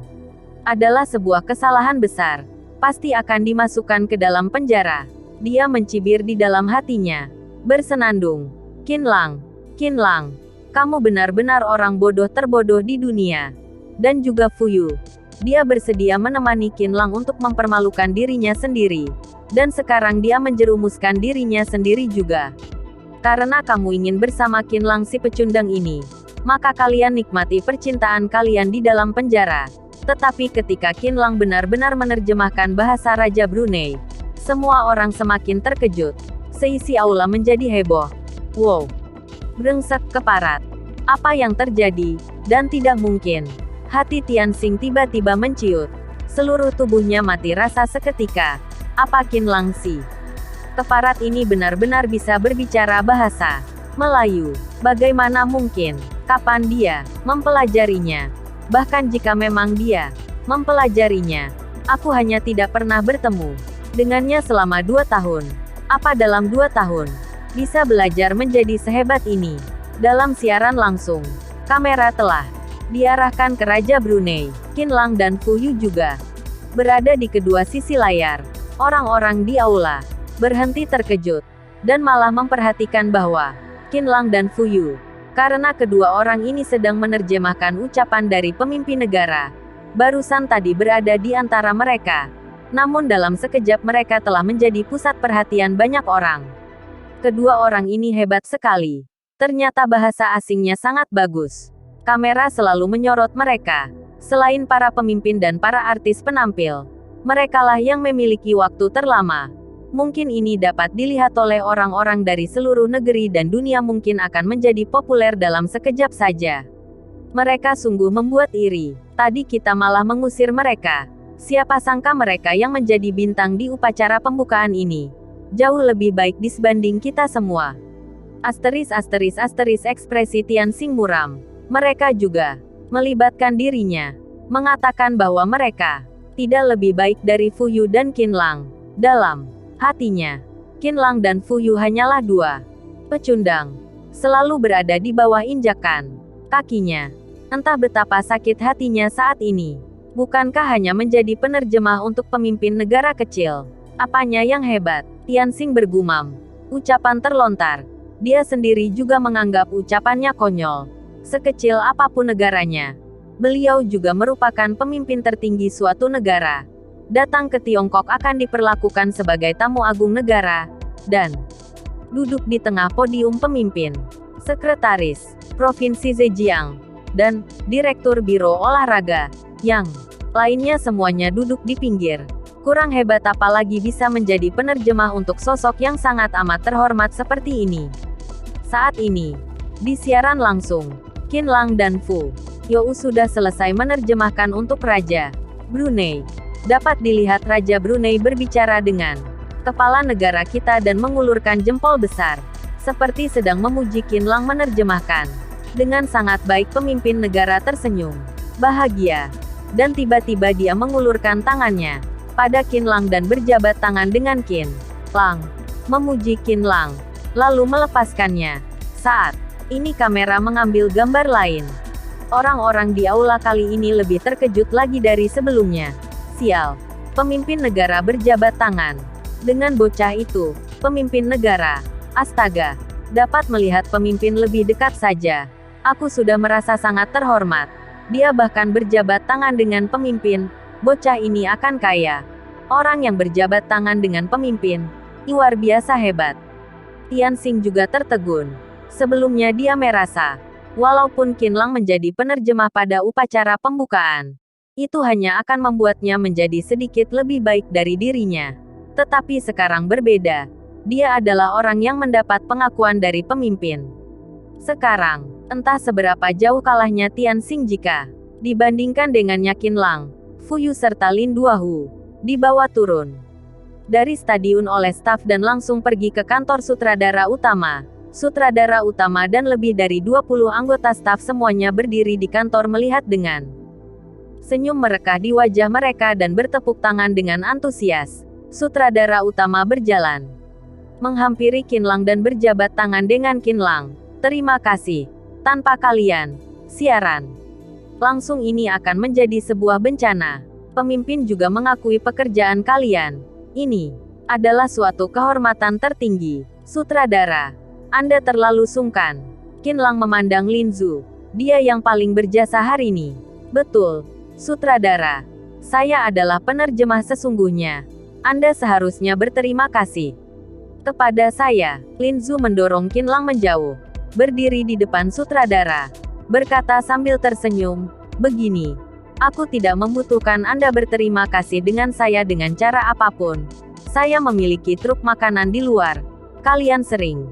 adalah sebuah kesalahan besar. Pasti akan dimasukkan ke dalam penjara. Dia mencibir di dalam hatinya, bersenandung. Qin Lang, kamu benar-benar orang bodoh terbodoh di dunia. Dan juga Fu Yu. Dia bersedia menemani Qin Lang untuk mempermalukan dirinya sendiri. Dan sekarang dia menjerumuskan dirinya sendiri juga. Karena kamu ingin bersama Qin Lang si pecundang ini, maka kalian nikmati percintaan kalian di dalam penjara. Tetapi ketika Qin Lang benar-benar menerjemahkan bahasa Raja Brunei, semua orang semakin terkejut. Seisi aula menjadi heboh. Wow! Brengsek keparat. Apa yang terjadi? Dan tidak mungkin. Hati Tianxing tiba-tiba menciut. Seluruh tubuhnya mati rasa seketika. Apa Qin Lang si keparat ini benar-benar bisa berbicara bahasa Melayu? Bagaimana mungkin? Kapan dia mempelajarinya? Bahkan jika memang dia mempelajarinya, aku hanya tidak pernah bertemu dengannya selama 2 tahun. Apa dalam 2 tahun bisa belajar menjadi sehebat ini? Dalam siaran langsung, kamera telah diarahkan ke Raja Brunei. Qin Lang dan Fu Yu juga berada di kedua sisi layar. Orang-orang di aula berhenti terkejut dan malah memperhatikan bahwa Qin Lang dan Fu Yu, karena kedua orang ini sedang menerjemahkan ucapan dari pemimpin negara, barusan tadi berada di antara mereka. Namun dalam sekejap mereka telah menjadi pusat perhatian banyak orang. Kedua orang ini hebat sekali. Ternyata bahasa asingnya sangat bagus. Kamera selalu menyorot mereka. Selain para pemimpin dan para artis penampil, merekalah yang memiliki waktu terlama. Mungkin ini dapat dilihat oleh orang-orang dari seluruh negeri dan dunia, mungkin akan menjadi populer dalam sekejap saja. Mereka sungguh membuat iri. Tadi kita malah mengusir mereka. Siapa sangka mereka yang menjadi bintang di upacara pembukaan ini jauh lebih baik dibanding kita semua. Asteris ekspresi Tianxing muram. Mereka juga melibatkan dirinya, mengatakan bahwa mereka tidak lebih baik dari Fu Yu dan Qin Lang. Dalam hatinya, Qin Lang dan Fu Yu hanyalah dua pecundang, selalu berada di bawah injakan kakinya. Entah betapa sakit hatinya saat ini. Bukankah hanya menjadi penerjemah untuk pemimpin negara kecil? Apanya yang hebat? Tianxing bergumam. Ucapan terlontar. Dia sendiri juga menganggap ucapannya konyol. Sekecil apapun negaranya, beliau juga merupakan pemimpin tertinggi suatu negara. datang ke Tiongkok akan diperlakukan sebagai tamu agung negara, dan duduk di tengah podium pemimpin, sekretaris Provinsi Zhejiang, dan Direktur Biro Olahraga, yang lainnya semuanya duduk di pinggir. Kurang hebat apalagi bisa menjadi penerjemah untuk sosok yang sangat amat terhormat seperti ini. Saat ini, di siaran langsung, Qin Lang dan Fu You sudah selesai menerjemahkan untuk Raja Brunei. Dapat dilihat Raja Brunei berbicara dengan kepala negara kita dan mengulurkan jempol besar, seperti sedang memuji. Qin Lang menerjemahkan. Dengan sangat baik pemimpin negara tersenyum, bahagia, dan tiba-tiba dia mengulurkan tangannya pada Qin Lang dan berjabat tangan dengan Qin Lang, memuji Qin Lang, lalu melepaskannya. Saat ini kamera mengambil gambar lain. Orang-orang di aula kali ini lebih terkejut lagi dari sebelumnya. Sial, pemimpin negara berjabat tangan dengan bocah itu. Pemimpin negara, astaga, dapat melihat pemimpin lebih dekat saja. Aku sudah merasa sangat terhormat. Dia bahkan berjabat tangan dengan pemimpin. Bocah ini akan kaya. Orang yang berjabat tangan dengan pemimpin, luar biasa hebat. Tianxing juga tertegun. Sebelumnya dia merasa, walaupun Qin Lang menjadi penerjemah pada upacara pembukaan, itu hanya akan membuatnya menjadi sedikit lebih baik dari dirinya. Tetapi sekarang berbeda. Dia adalah orang yang mendapat pengakuan dari pemimpin. Sekarang, entah seberapa jauh kalahnya Tianxing jika dibandingkan dengannya Qin Lang, Fu You serta Lin Duahu dibawa turun dari stadion oleh staf dan langsung pergi ke kantor sutradara utama. Sutradara utama dan lebih dari 20 anggota staf semuanya berdiri di kantor melihat dengan senyum merekah di wajah mereka dan bertepuk tangan dengan antusias. Sutradara utama berjalan menghampiri Qin Lang dan berjabat tangan dengan Qin Lang. Terima kasih. Tanpa kalian, siaran langsung ini akan menjadi sebuah bencana. Pemimpin juga mengakui pekerjaan kalian. Ini adalah suatu kehormatan tertinggi. Sutradara, Anda terlalu sungkan. Qin Lang memandang Lin Zhu. Dia yang paling berjasa hari ini. Betul, sutradara. Saya adalah penerjemah sesungguhnya. Anda seharusnya berterima kasih kepada saya. Lin Zhu mendorong Qin Lang menjauh, berdiri di depan sutradara, berkata sambil tersenyum, "Begini, aku tidak membutuhkan Anda berterima kasih dengan saya dengan cara apapun. Saya memiliki truk makanan di luar. Kalian sering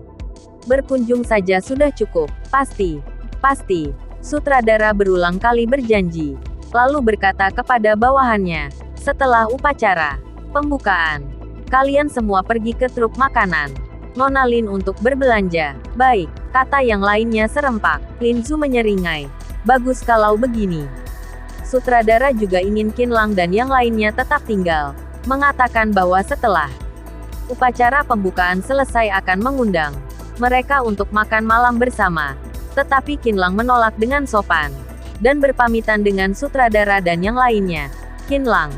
berkunjung saja sudah cukup. Pasti, pasti." Sutradara berulang kali berjanji, lalu berkata kepada bawahannya, "Setelah upacara pembukaan, kalian semua pergi ke truk makanan Nona Lin untuk berbelanja." "Baik," kata yang lainnya serempak. Lin Zhu menyeringai. "Bagus kalau begini." Sutradara juga ingin Qin Lang dan yang lainnya tetap tinggal, mengatakan bahwa setelah upacara pembukaan selesai akan mengundang mereka untuk makan malam bersama. Tetapi Qin Lang menolak dengan sopan, dan berpamitan dengan sutradara dan yang lainnya. Qin Lang.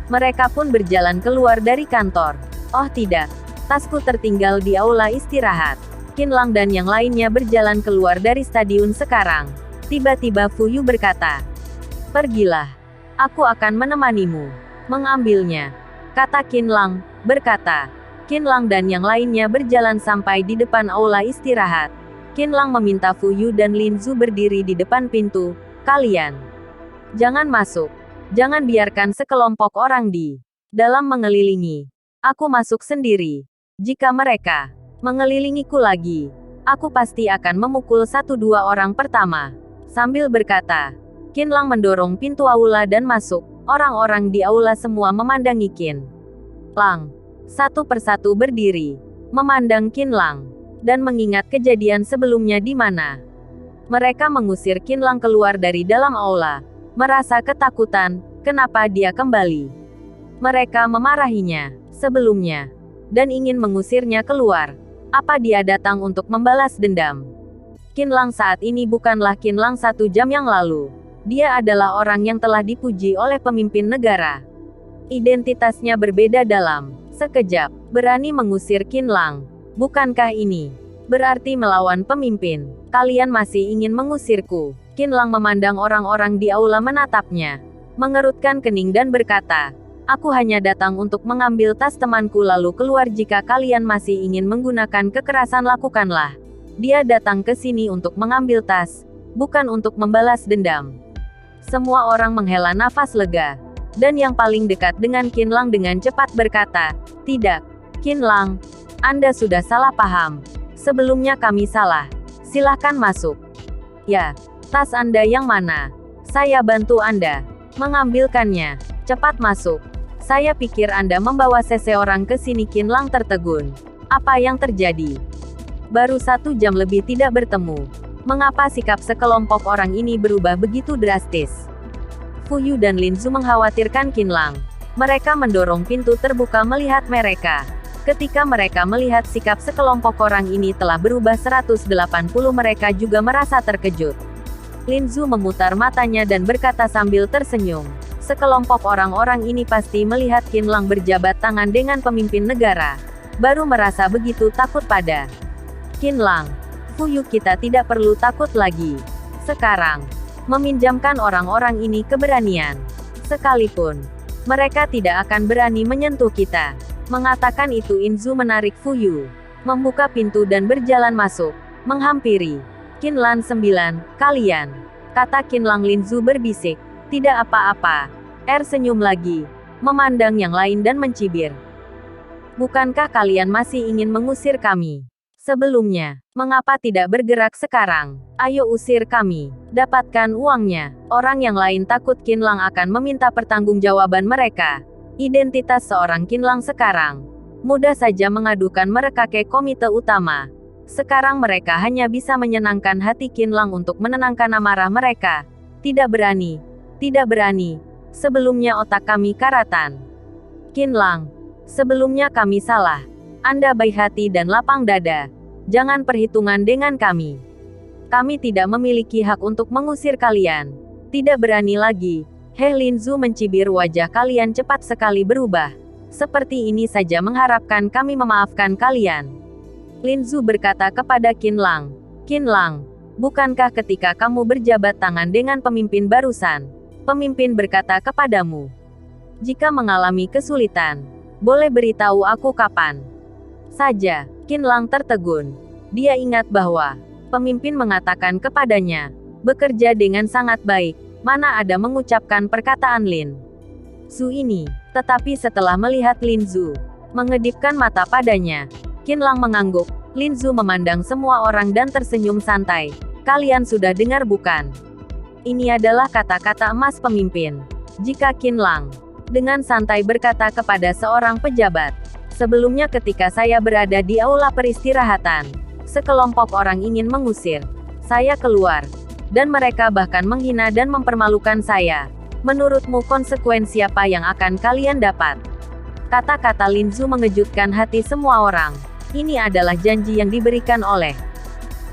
Mereka pun berjalan keluar dari kantor. "Oh tidak, tasku tertinggal di aula istirahat." Qin Lang dan yang lainnya berjalan keluar dari stadion sekarang. Tiba-tiba Fu You berkata, "Pergilah. Aku akan menemanimu mengambilnya," kata Qin Lang, berkata. Qin Lang dan yang lainnya berjalan sampai di depan aula istirahat. Qin Lang meminta Fu You dan Lin Zhu berdiri di depan pintu. "Kalian jangan masuk. Jangan biarkan sekelompok orang di dalam mengelilingi. Aku masuk sendiri. Jika mereka mengelilingiku lagi, aku pasti akan memukul 1-2 orang pertama." Sambil berkata, Qin Lang mendorong pintu aula dan masuk. Orang-orang di aula semua memandangi Qin Lang. Satu persatu berdiri, memandang Qin Lang, dan mengingat kejadian sebelumnya di mana mereka mengusir Qin Lang keluar dari dalam aula. Merasa ketakutan, kenapa dia kembali. Mereka memarahinya sebelumnya, dan ingin mengusirnya keluar. Apa dia datang untuk membalas dendam? Qin Lang saat ini bukanlah Qin Lang 1 jam yang lalu. Dia adalah orang yang telah dipuji oleh pemimpin negara. Identitasnya berbeda dalam sekejap, berani mengusir Qin Lang. Bukankah ini berarti melawan pemimpin? Kalian masih ingin mengusirku? Qin Lang memandang orang-orang di aula menatapnya, mengerutkan kening dan berkata, Aku hanya datang untuk mengambil tas temanku lalu keluar. Jika kalian masih ingin menggunakan kekerasan lakukanlah. Dia datang ke sini untuk mengambil tas, bukan untuk membalas dendam. Semua orang menghela nafas lega. Dan yang paling dekat dengan Qin Lang dengan cepat berkata, "Tidak, Qin Lang. Anda sudah salah paham. Sebelumnya kami salah. Silahkan masuk." "Ya, tas Anda yang mana? Saya bantu Anda mengambilkannya. Cepat masuk. Saya pikir Anda membawa seseorang ke sini." Qin Lang tertegun. Apa yang terjadi? Baru 1 jam lebih tidak bertemu. Mengapa sikap sekelompok orang ini berubah begitu drastis? Fu Yu dan Lin Zu mengkhawatirkan Qin Lang. Mereka mendorong pintu terbuka melihat mereka. Ketika mereka melihat sikap sekelompok orang ini telah berubah 180, mereka juga merasa terkejut. Lin Zu memutar matanya dan berkata sambil tersenyum, "Sekelompok orang-orang ini pasti melihat Qin Lang berjabat tangan dengan pemimpin negara, baru merasa begitu takut pada Qin Lang. Fu Yu, kita tidak perlu takut lagi. Sekarang, meminjamkan orang-orang ini keberanian. Sekalipun mereka tidak akan berani menyentuh kita." Mengatakan itu In Zu menarik Fu Yu, membuka pintu dan berjalan masuk, menghampiri Qin Lang. "Kalian," kata Qin Lang. Lin Zu berbisik, "Tidak apa-apa." Senyum lagi, memandang yang lain dan mencibir. "Bukankah kalian masih ingin mengusir kami sebelumnya? Mengapa tidak bergerak sekarang? Ayo usir kami, dapatkan uangnya." Orang yang lain takut Qin Lang akan meminta pertanggungjawaban mereka. Identitas seorang Qin Lang sekarang mudah saja mengadukan mereka ke komite utama. Sekarang mereka hanya bisa menyenangkan hati Qin Lang untuk menenangkan amarah mereka. "Tidak berani. Tidak berani. Sebelumnya otak kami karatan. Qin Lang, sebelumnya kami salah. Anda baik hati dan lapang dada. Jangan perhitungan dengan kami. Kami tidak memiliki hak untuk mengusir kalian. Tidak berani lagi." Lin Zu mencibir, "Wajah kalian cepat sekali berubah. Seperti ini saja mengharapkan kami memaafkan kalian." Lin Zu berkata kepada Qin Lang, "Qin Lang, bukankah ketika kamu berjabat tangan dengan pemimpin barusan, pemimpin berkata kepadamu, jika mengalami kesulitan, boleh beritahu aku kapan saja?" Qin Lang tertegun. Dia ingat bahwa pemimpin mengatakan kepadanya, bekerja dengan sangat baik. Mana ada mengucapkan perkataan Lin Zu ini. Tetapi setelah melihat Lin Zu mengedipkan mata padanya, Qin Lang mengangguk. Lin Zu memandang semua orang dan tersenyum santai. "Kalian sudah dengar bukan? Ini adalah kata-kata emas pemimpin." Jika Qin Lang dengan santai berkata kepada seorang pejabat, "Sebelumnya ketika saya berada di aula peristirahatan, sekelompok orang ingin mengusir saya keluar. Dan mereka bahkan menghina dan mempermalukan saya. Menurutmu konsekuensi apa yang akan kalian dapat?" Kata-kata Lin Zu mengejutkan hati semua orang. Ini adalah janji yang diberikan oleh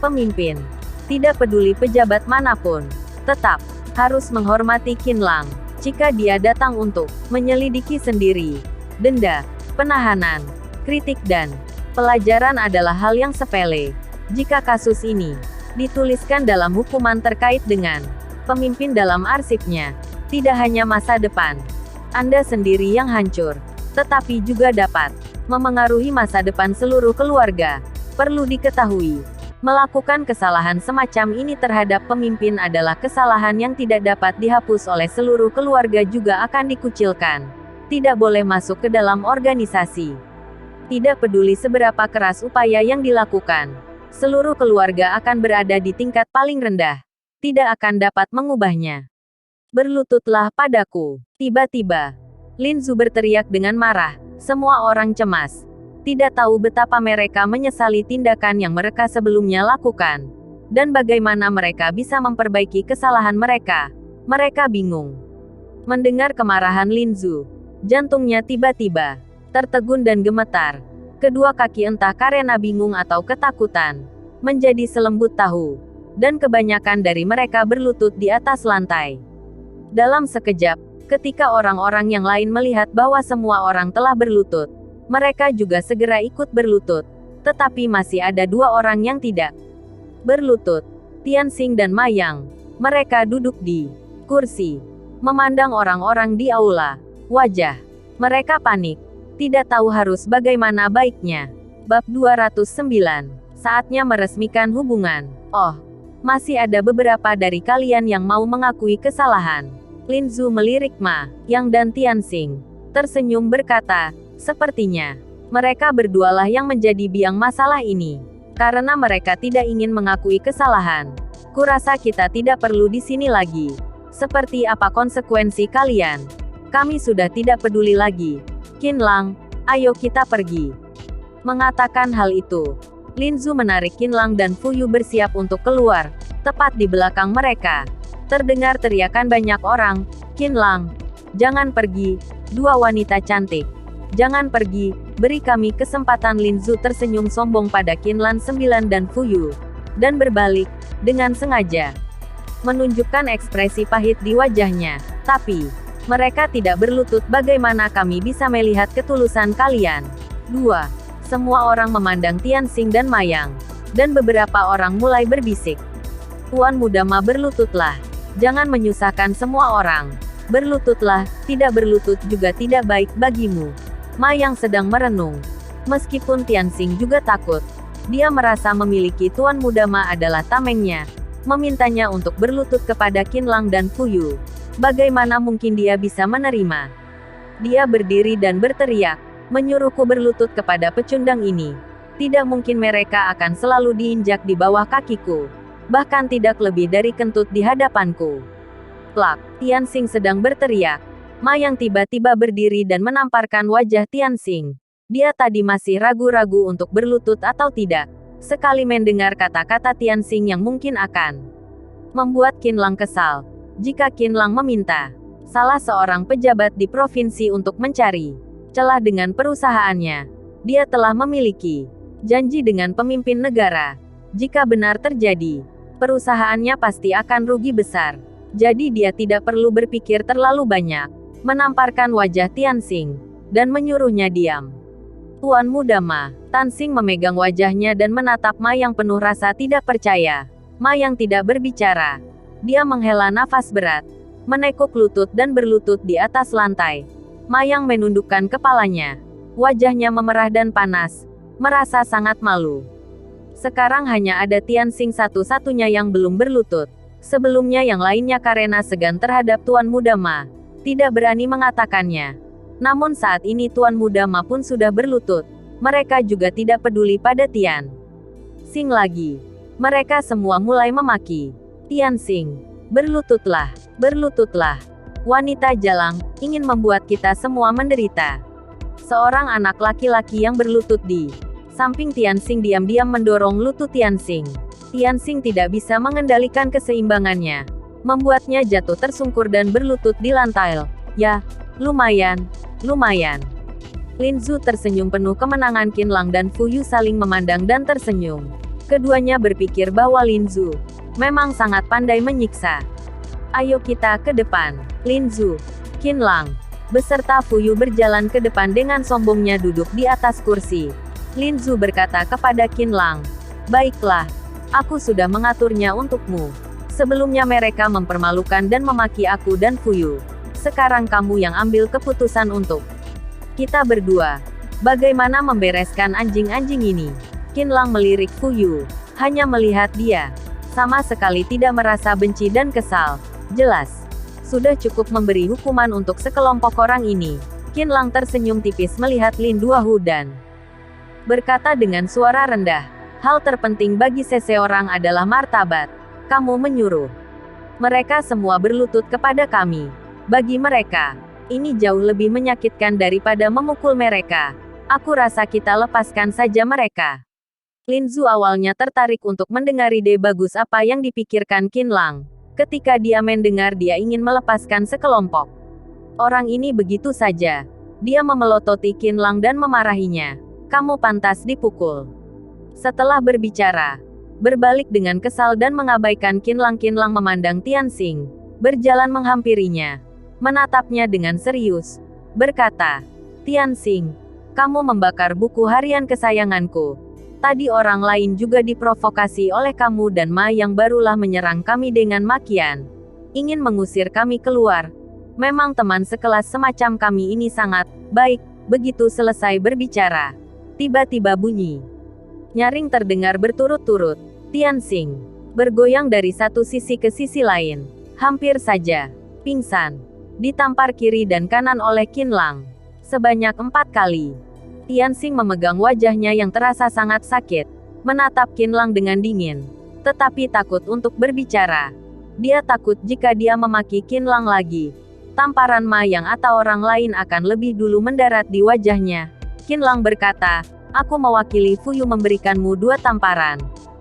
pemimpin. Tidak peduli pejabat manapun, tetap harus menghormati Qin Lang. Jika dia datang untuk menyelidiki sendiri, denda, penahanan, kritik dan pelajaran adalah hal yang sepele. Jika kasus ini dituliskan dalam hukuman terkait dengan pemimpin dalam arsipnya, tidak hanya masa depan Anda sendiri yang hancur, tetapi juga dapat memengaruhi masa depan seluruh keluarga. Perlu diketahui, melakukan kesalahan semacam ini terhadap pemimpin adalah kesalahan yang tidak dapat dihapus oleh seluruh keluarga, juga akan dikucilkan. Tidak boleh masuk ke dalam organisasi. Tidak peduli seberapa keras upaya yang dilakukan, seluruh keluarga akan berada di tingkat paling rendah. Tidak akan dapat mengubahnya. "Berlututlah padaku." Tiba-tiba, Lin Zu berteriak dengan marah. Semua orang cemas. Tidak tahu betapa mereka menyesali tindakan yang mereka sebelumnya lakukan. Dan bagaimana mereka bisa memperbaiki kesalahan mereka. Mereka bingung. Mendengar kemarahan Lin Zu, jantungnya tiba-tiba tertegun dan gemetar. Kedua kaki, entah karena bingung atau ketakutan, menjadi selembut tahu. Dan kebanyakan dari mereka berlutut di atas lantai. Dalam sekejap, ketika orang-orang yang lain melihat bahwa semua orang telah berlutut, mereka juga segera ikut berlutut. Tetapi masih ada 2 orang yang tidak berlutut. Tianxing dan Ma Yang. Mereka duduk di kursi, memandang orang-orang di aula. Wajah Mereka panik. Tidak tahu harus bagaimana baiknya. Bab 209. Saatnya meresmikan hubungan. Oh, masih ada beberapa dari kalian yang mau mengakui kesalahan. Lin Zu melirik Ma Yang dan Tianxing. Tersenyum berkata, sepertinya mereka berdualah yang menjadi biang masalah ini. Karena mereka tidak ingin mengakui kesalahan. Kurasa kita tidak perlu di sini lagi. Seperti apa konsekuensi kalian? Kami sudah tidak peduli lagi. Qin Lang, ayo kita pergi. Mengatakan hal itu, Lin Zu menarik Qin Lang dan Fu Yu bersiap untuk keluar. Tepat di belakang mereka, terdengar teriakan banyak orang. Qin Lang, jangan pergi, dua wanita cantik. Jangan pergi, beri kami kesempatan. Lin Zu tersenyum sombong pada Qin Lang 9 dan Fu Yu. Dan berbalik, dengan sengaja. Menunjukkan ekspresi pahit di wajahnya. Tapi, mereka tidak berlutut. Bagaimana kami bisa melihat ketulusan kalian? 2. Semua orang memandang Tianxing dan Mayang. Dan beberapa orang mulai berbisik. Tuan muda Ma, berlututlah. Jangan menyusahkan semua orang. Berlututlah, tidak berlutut juga tidak baik bagimu. Ma Yang sedang merenung. Meskipun Tianxing juga takut. Dia merasa memiliki Tuan muda Ma adalah tamengnya. Memintanya untuk berlutut kepada Qin Lang dan Fu Yu. Bagaimana mungkin dia bisa menerima? Dia berdiri dan berteriak, menyuruhku berlutut kepada pecundang ini. Tidak mungkin mereka akan selalu diinjak di bawah kakiku. Bahkan tidak lebih dari kentut di hadapanku. Plak, Tianxing sedang berteriak. Ma Yang tiba-tiba berdiri dan menamparkan wajah Tianxing. Dia tadi masih ragu-ragu untuk berlutut atau tidak. Sekali mendengar kata-kata Tianxing yang mungkin akan membuat Qin Lang kesal. Jika Qin Lang meminta salah seorang pejabat di provinsi untuk mencari celah dengan perusahaannya, dia telah memiliki janji dengan pemimpin negara. Jika benar terjadi, perusahaannya pasti akan rugi besar. Jadi dia tidak perlu berpikir terlalu banyak. Menamparkan wajah Tianxing dan menyuruhnya diam. Tuan muda Ma, Tianxing memegang wajahnya dan menatap Ma Yang penuh rasa tidak percaya. Ma Yang tidak berbicara. Dia menghela nafas berat, menekuk lutut dan berlutut di atas lantai. Ma Yang menundukkan kepalanya. Wajahnya memerah dan panas, merasa sangat malu. Sekarang hanya ada Tianxing satu-satunya yang belum berlutut. Sebelumnya yang lainnya karena segan terhadap Tuan muda Ma, tidak berani mengatakannya. Namun saat ini Tuan muda Ma pun sudah berlutut. Mereka juga tidak peduli pada Tianxing lagi. Mereka semua mulai memaki. Tianxing, berlututlah, berlututlah. Wanita jalang, ingin membuat kita semua menderita. Seorang anak laki-laki yang berlutut di samping Tianxing diam-diam mendorong lutut Tianxing. Tianxing tidak bisa mengendalikan keseimbangannya. Membuatnya jatuh tersungkur dan berlutut di lantai. Ya, lumayan, lumayan. Lin Zu tersenyum penuh kemenangan. Qin Lang dan Fu Yu saling memandang dan tersenyum. Keduanya berpikir bahwa Lin Zu memang sangat pandai menyiksa. Ayo kita ke depan. Lin Zu, Qin Lang, beserta Fu Yu berjalan ke depan dengan sombongnya duduk di atas kursi. Lin Zu berkata kepada Qin Lang, baiklah, aku sudah mengaturnya untukmu. Sebelumnya mereka mempermalukan dan memaki aku dan Fu Yu. Sekarang kamu yang ambil keputusan untuk kita berdua. Bagaimana membereskan anjing-anjing ini? Qin Lang melirik Fu Yu. Hanya melihat dia, sama sekali tidak merasa benci dan kesal. Jelas, sudah cukup memberi hukuman untuk sekelompok orang ini. Qin Lang tersenyum tipis melihat Lin Duahu dan berkata dengan suara rendah, hal terpenting bagi seseorang adalah martabat. Kamu menyuruh mereka semua berlutut kepada kami. Bagi mereka, ini jauh lebih menyakitkan daripada memukul mereka. Aku rasa kita lepaskan saja mereka. Lin Zu awalnya tertarik untuk mendengar ide bagus apa yang dipikirkan Qin Lang. Ketika dia mendengar dia ingin melepaskan sekelompok orang ini begitu saja. Dia memelototi Qin Lang dan memarahinya. Kamu pantas dipukul. Setelah berbicara, berbalik dengan kesal dan mengabaikan Qin Lang memandang Tianxing, berjalan menghampirinya, menatapnya dengan serius, berkata, Tianxing, kamu membakar buku harian kesayanganku. Tadi orang lain juga diprovokasi oleh kamu dan Ma yang barulah menyerang kami dengan makian. Ingin mengusir kami keluar. Memang teman sekelas semacam kami ini sangat baik. Begitu selesai berbicara, tiba-tiba bunyi nyaring terdengar berturut-turut. Tianxing bergoyang dari satu sisi ke sisi lain, hampir saja pingsan. Ditampar kiri dan kanan oleh Qinlang sebanyak 4 kali. Tianxing memegang wajahnya yang terasa sangat sakit, menatap Qinlang dengan dingin, tetapi takut untuk berbicara. Dia takut jika dia memaki Qinlang lagi, tamparan Ma Yang atau orang lain akan lebih dulu mendarat di wajahnya. Qinlang berkata, "Aku mewakili Fuyu memberikanmu 2 tamparan.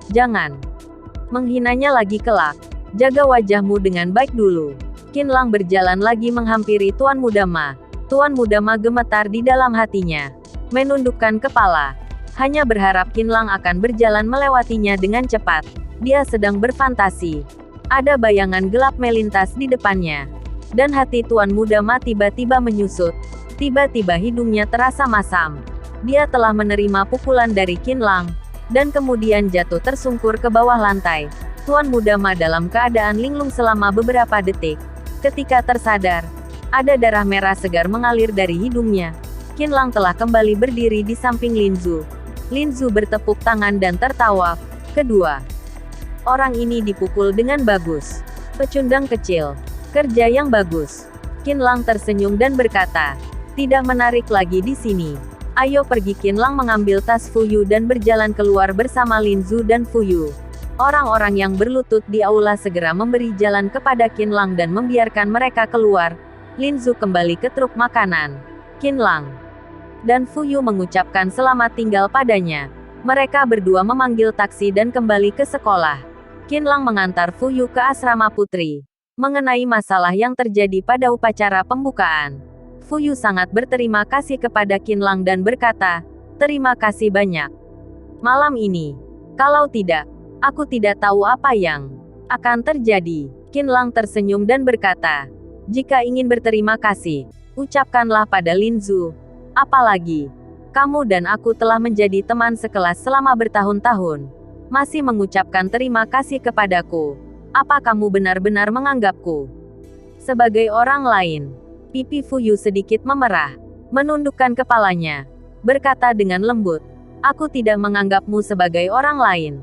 Jangan menghinanya lagi kelak. Jaga wajahmu dengan baik dulu." Qinlang berjalan lagi menghampiri Tuan Muda Ma. Tuan Muda Ma gemetar di dalam hatinya, menundukkan kepala, hanya berharap Qinlang akan berjalan melewatinya dengan cepat. Dia sedang berfantasi. Ada bayangan gelap melintas di depannya. Dan hati Tuan Muda Ma tiba-tiba menyusut. Tiba-tiba hidungnya terasa masam. Dia telah menerima pukulan dari Qinlang, dan kemudian jatuh tersungkur ke bawah lantai. Tuan Muda Ma dalam keadaan linglung selama beberapa detik. Ketika tersadar, ada darah merah segar mengalir dari hidungnya. Qinlang telah kembali berdiri di samping Lin Zu. Lin Zu bertepuk tangan dan tertawa. Kedua orang ini dipukul dengan bagus. Pecundang kecil. Kerja yang bagus. Qinlang tersenyum dan berkata, "Tidak menarik lagi di sini. Ayo pergi." Qinlang mengambil tas Fuyu dan berjalan keluar bersama Lin Zu dan Fuyu. Orang-orang yang berlutut di aula segera memberi jalan kepada Qinlang dan membiarkan mereka keluar. Lin Zu kembali ke truk makanan. Qinlang dan Fuyu mengucapkan selamat tinggal padanya. Mereka berdua memanggil taksi dan kembali ke sekolah. Qinlang mengantar Fuyu ke asrama putri. Mengenai masalah yang terjadi pada upacara pembukaan, Fuyu sangat berterima kasih kepada Qinlang dan berkata, "Terima kasih banyak. Malam ini, kalau tidak, aku tidak tahu apa yang akan terjadi." Qinlang tersenyum dan berkata, "Jika ingin berterima kasih, ucapkanlah pada Lin Zu. Apalagi, kamu dan aku telah menjadi teman sekelas selama bertahun-tahun. Masih mengucapkan terima kasih kepadaku. Apa kamu benar-benar menganggapku sebagai orang lain?" Pipi Fuyu sedikit memerah, menundukkan kepalanya, berkata dengan lembut, "Aku tidak menganggapmu sebagai orang lain."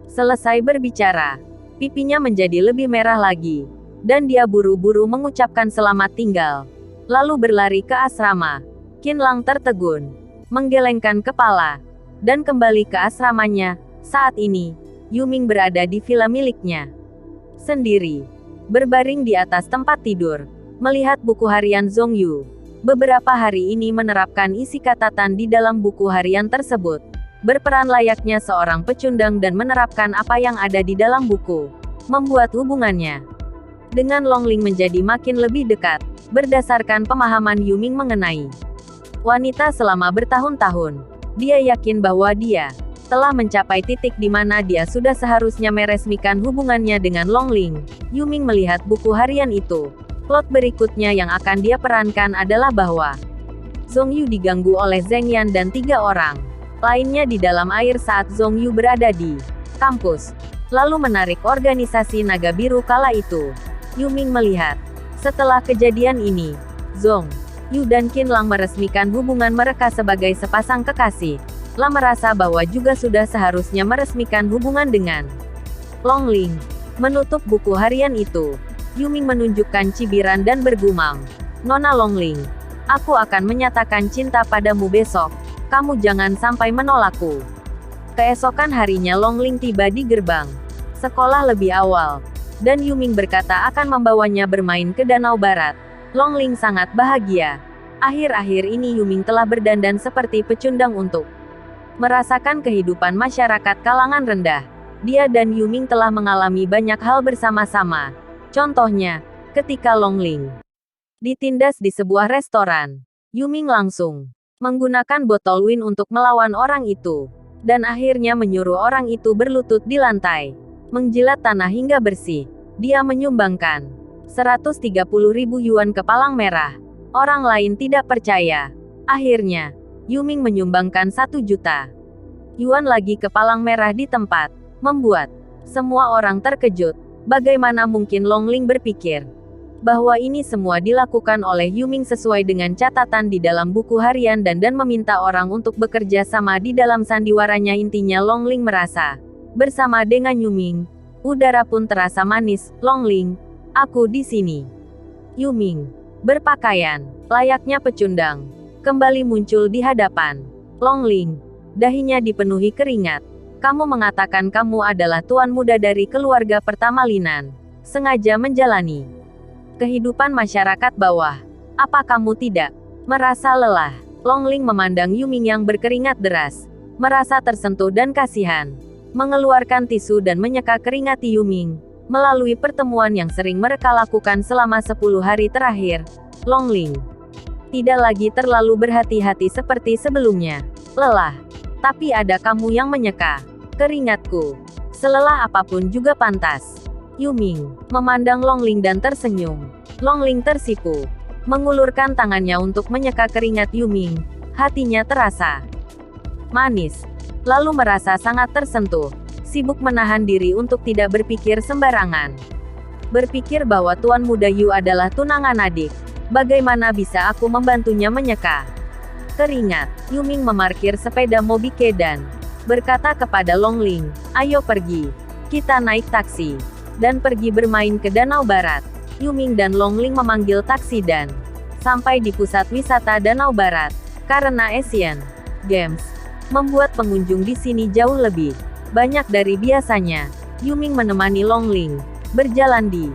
Selesai berbicara, pipinya menjadi lebih merah lagi, dan dia buru-buru mengucapkan selamat tinggal, lalu berlari ke asrama. Qinlang tertegun, menggelengkan kepala, dan kembali ke asramanya. Saat ini, Yuming berada di villa miliknya sendiri, berbaring di atas tempat tidur, melihat buku harian Zhongyu. Beberapa hari ini menerapkan isi catatan di dalam buku harian tersebut, berperan layaknya seorang pecundang dan menerapkan apa yang ada di dalam buku, membuat hubungannya dengan Longling menjadi makin lebih dekat, berdasarkan pemahaman Yuming mengenai wanita selama bertahun-tahun. Dia yakin bahwa dia telah mencapai titik di mana dia sudah seharusnya meresmikan hubungannya dengan Longling. Yuming melihat buku harian itu. Plot berikutnya yang akan dia perankan adalah bahwa Zhongyu diganggu oleh Zheng Yan dan 3 orang lainnya di dalam air saat Zhongyu berada di kampus, lalu menarik organisasi Naga Biru kala itu. Yuming melihat, setelah kejadian ini, Zhongyu dan Qinlang meresmikan hubungan mereka sebagai sepasang kekasih. Lah merasa bahwa juga sudah seharusnya meresmikan hubungan dengan Longling. Menutup buku harian itu, Yuming menunjukkan cibiran dan bergumam, "Nona Longling, aku akan menyatakan cinta padamu besok. Kamu jangan sampai menolakku." Keesokan harinya Longling tiba di gerbang sekolah lebih awal, dan Yuming berkata akan membawanya bermain ke Danau Barat. Longling sangat bahagia. Akhir-akhir ini Yuming telah berdandan seperti pecundang untuk merasakan kehidupan masyarakat kalangan rendah. Dia dan Yuming telah mengalami banyak hal bersama-sama. Contohnya, ketika Longling ditindas di sebuah restoran, Yuming langsung menggunakan botol wine untuk melawan orang itu, dan akhirnya menyuruh orang itu berlutut di lantai, menjilat tanah hingga bersih. Dia menyumbangkan 130.000 yuan ke Palang Merah. Orang lain tidak percaya. Akhirnya, Yuming menyumbangkan 1 juta yuan lagi ke Palang Merah di tempat, membuat semua orang terkejut. Bagaimana mungkin Longling berpikir bahwa ini semua dilakukan oleh Yuming sesuai dengan catatan di dalam buku harian dan meminta orang untuk bekerja sama di dalam sandiwaranya. Intinya Longling merasa bersama dengan Yuming. Udara pun terasa manis. Longling, aku di sini. Yuming, berpakaian layaknya pecundang, kembali muncul di hadapan Longling. Dahinya dipenuhi keringat. Kamu mengatakan kamu adalah tuan muda dari keluarga pertama Linan. Sengaja menjalani kehidupan masyarakat bawah. Apa kamu tidak merasa lelah? Longling memandang Yuming yang berkeringat deras. Merasa tersentuh dan kasihan. Mengeluarkan tisu dan menyeka keringat Yuming. Melalui pertemuan yang sering mereka lakukan selama 10 hari terakhir, Longling tidak lagi terlalu berhati-hati seperti sebelumnya. Lelah. Tapi ada kamu yang menyeka keringatku. Selelah apapun juga pantas. Yuming memandang Longling dan tersenyum. Longling tersipu. Mengulurkan tangannya untuk menyeka keringat Yuming. Hatinya terasa manis. Lalu merasa sangat tersentuh. Sibuk menahan diri untuk tidak berpikir sembarangan. Berpikir bahwa Tuan Muda Yu adalah tunangan adik. Bagaimana bisa aku membantunya menyeka keringat? Yuming memarkir sepeda Mobike dan berkata kepada Longling, ayo pergi. Kita naik taksi dan pergi bermain ke Danau Barat. Yuming dan Longling memanggil taksi dan sampai di pusat wisata Danau Barat. Karena Asian Games membuat pengunjung di sini jauh lebih banyak dari biasanya, Yuming menemani Longling berjalan di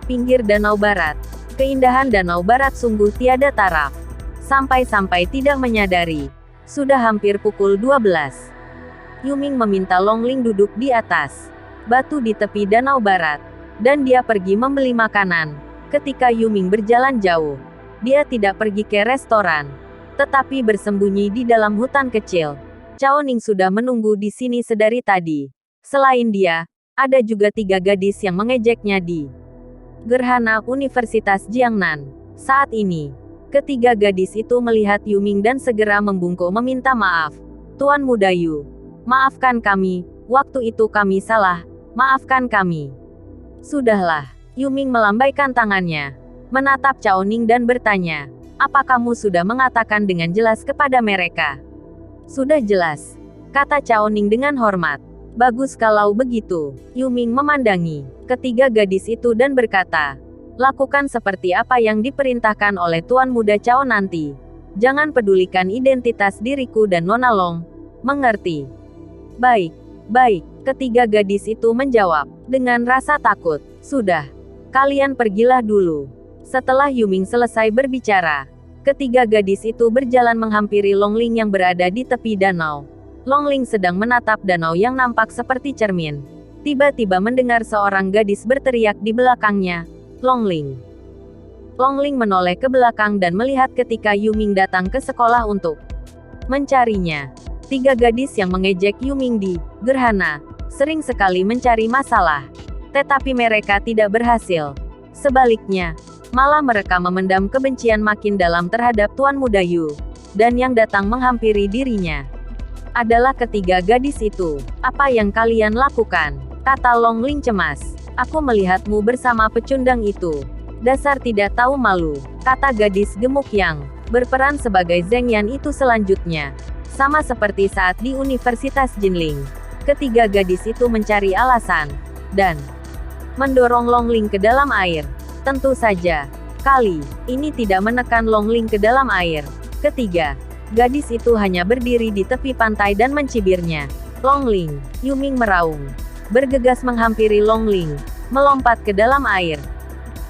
pinggir Danau Barat. Keindahan Danau Barat sungguh tiada taraf. Sampai-sampai tidak menyadari, sudah hampir pukul 12. Yuming meminta Longling duduk di atas batu di tepi Danau Barat, dan dia pergi membeli makanan. Ketika Yuming berjalan jauh, dia tidak pergi ke restoran, tetapi bersembunyi di dalam hutan kecil. Cao Ning sudah menunggu di sini sedari tadi. Selain dia, ada juga 3 gadis yang mengejeknya di Gerhana Universitas Jiangnan. Saat ini, ketiga gadis itu melihat Yuming dan segera membungkuk meminta maaf. Tuan Muda Yu, maafkan kami, waktu itu kami salah. Maafkan kami. Sudahlah. Yuming melambaikan tangannya, menatap Cao Ning dan bertanya, apa kamu sudah mengatakan dengan jelas kepada mereka? Sudah jelas, kata Cao Ning dengan hormat. Bagus kalau begitu. Yuming memandangi ketiga gadis itu dan berkata, lakukan seperti apa yang diperintahkan oleh Tuan Muda Cao nanti. Jangan pedulikan identitas diriku dan Nona Long. Mengerti? Baik, baik. Ketiga gadis itu menjawab, dengan rasa takut. Sudah. Kalian pergilah dulu. Setelah Yuming selesai berbicara, ketiga gadis itu berjalan menghampiri Longling yang berada di tepi danau. Longling sedang menatap danau yang nampak seperti cermin. Tiba-tiba mendengar seorang gadis berteriak di belakangnya, Longling. Longling menoleh ke belakang dan melihat ketika Yuming datang ke sekolah untuk mencarinya. 3 gadis yang mengejek Yuming di Gerhana sering sekali mencari masalah, tetapi mereka tidak berhasil. Sebaliknya, malah mereka memendam kebencian makin dalam terhadap Tuan Muda Yu, dan yang datang menghampiri dirinya adalah ketiga gadis itu. Apa yang kalian lakukan? Kata Longling cemas. Aku melihatmu bersama pecundang itu. Dasar tidak tahu malu, kata gadis gemuk yang berperan sebagai Zheng Yan itu selanjutnya. Sama seperti saat di Universitas Jinling. Ketiga gadis itu mencari alasan, dan mendorong Longling ke dalam air. Tentu saja, kali ini tidak menekan Longling ke dalam air. Ketiga gadis itu hanya berdiri di tepi pantai dan mencibirnya. Longling, Yuming meraung. Bergegas menghampiri Longling, melompat ke dalam air.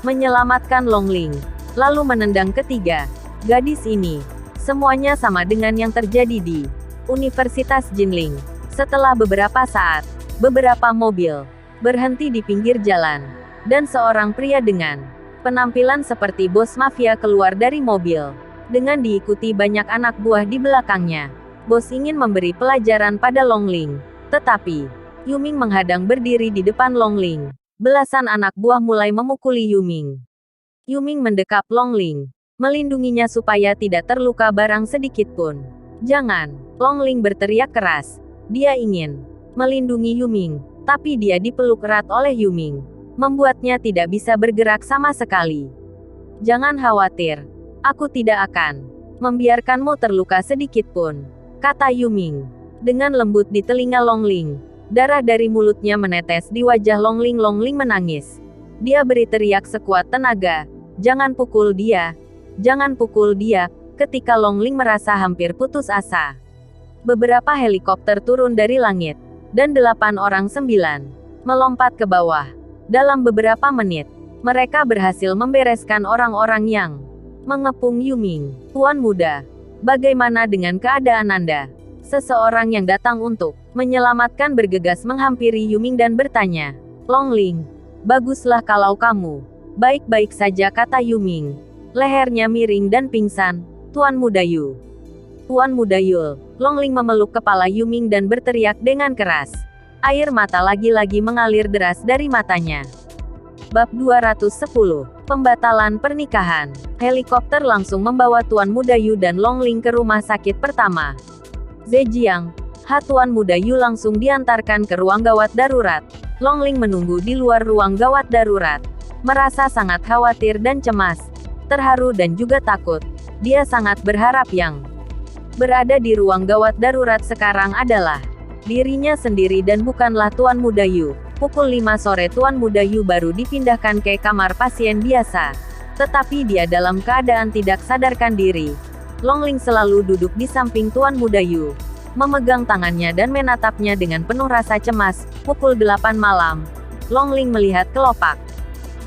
Menyelamatkan Longling, lalu menendang ketiga gadis ini. Semuanya sama dengan yang terjadi di Universitas Jinling. Setelah beberapa saat, beberapa mobil berhenti di pinggir jalan, dan seorang pria dengan penampilan seperti bos mafia keluar dari mobil, dengan diikuti banyak anak buah di belakangnya. Bos ingin memberi pelajaran pada Longling, tetapi Yuming menghadang berdiri di depan Longling. Belasan anak buah mulai memukuli Yuming. Yuming mendekap Longling, melindunginya supaya tidak terluka barang sedikit pun. Jangan, Longling berteriak keras. Dia ingin melindungi Yuming, tapi dia dipeluk erat oleh Yuming. membuatnya tidak bisa bergerak sama sekali. Jangan khawatir, aku tidak akan membiarkanmu terluka sedikit pun, kata Yuming dengan lembut di telinga Longling. Darah dari mulutnya menetes di wajah Longling. Longling menangis. Dia beri teriak sekuat tenaga, jangan pukul dia, jangan pukul dia. Ketika Longling merasa hampir putus asa, beberapa helikopter turun dari langit, dan 8 orang 9 melompat ke bawah. Dalam beberapa menit, mereka berhasil membereskan orang-orang yang mengepung Yuming. Tuan muda, bagaimana dengan keadaan Anda? Seseorang yang datang untuk menyelamatkan bergegas menghampiri Yuming dan bertanya. Longling, baguslah kalau kamu baik-baik saja, kata Yuming. Lehernya miring dan pingsan. Tuan muda Yu. Tuan muda Yul. Longling memeluk kepala Yuming dan berteriak dengan keras. Air mata lagi-lagi mengalir deras dari matanya. Bab 210. Pembatalan pernikahan. Helikopter langsung membawa Tuan muda Yu dan Longling ke rumah sakit pertama. Zhejiang, Tuan muda Yu langsung diantarkan ke ruang gawat darurat. Longling menunggu di luar ruang gawat darurat. Merasa sangat khawatir dan cemas. Terharu dan juga takut. Dia sangat berharap yang berada di ruang gawat darurat sekarang adalah dirinya sendiri dan bukanlah Tuan muda Yu. Pukul 5 sore Tuan muda Yu baru dipindahkan ke kamar pasien biasa. Tetapi dia dalam keadaan tidak sadarkan diri. Longling selalu duduk di samping Tuan muda Yu, memegang tangannya dan menatapnya dengan penuh rasa cemas. Pukul 8 malam, Longling melihat kelopak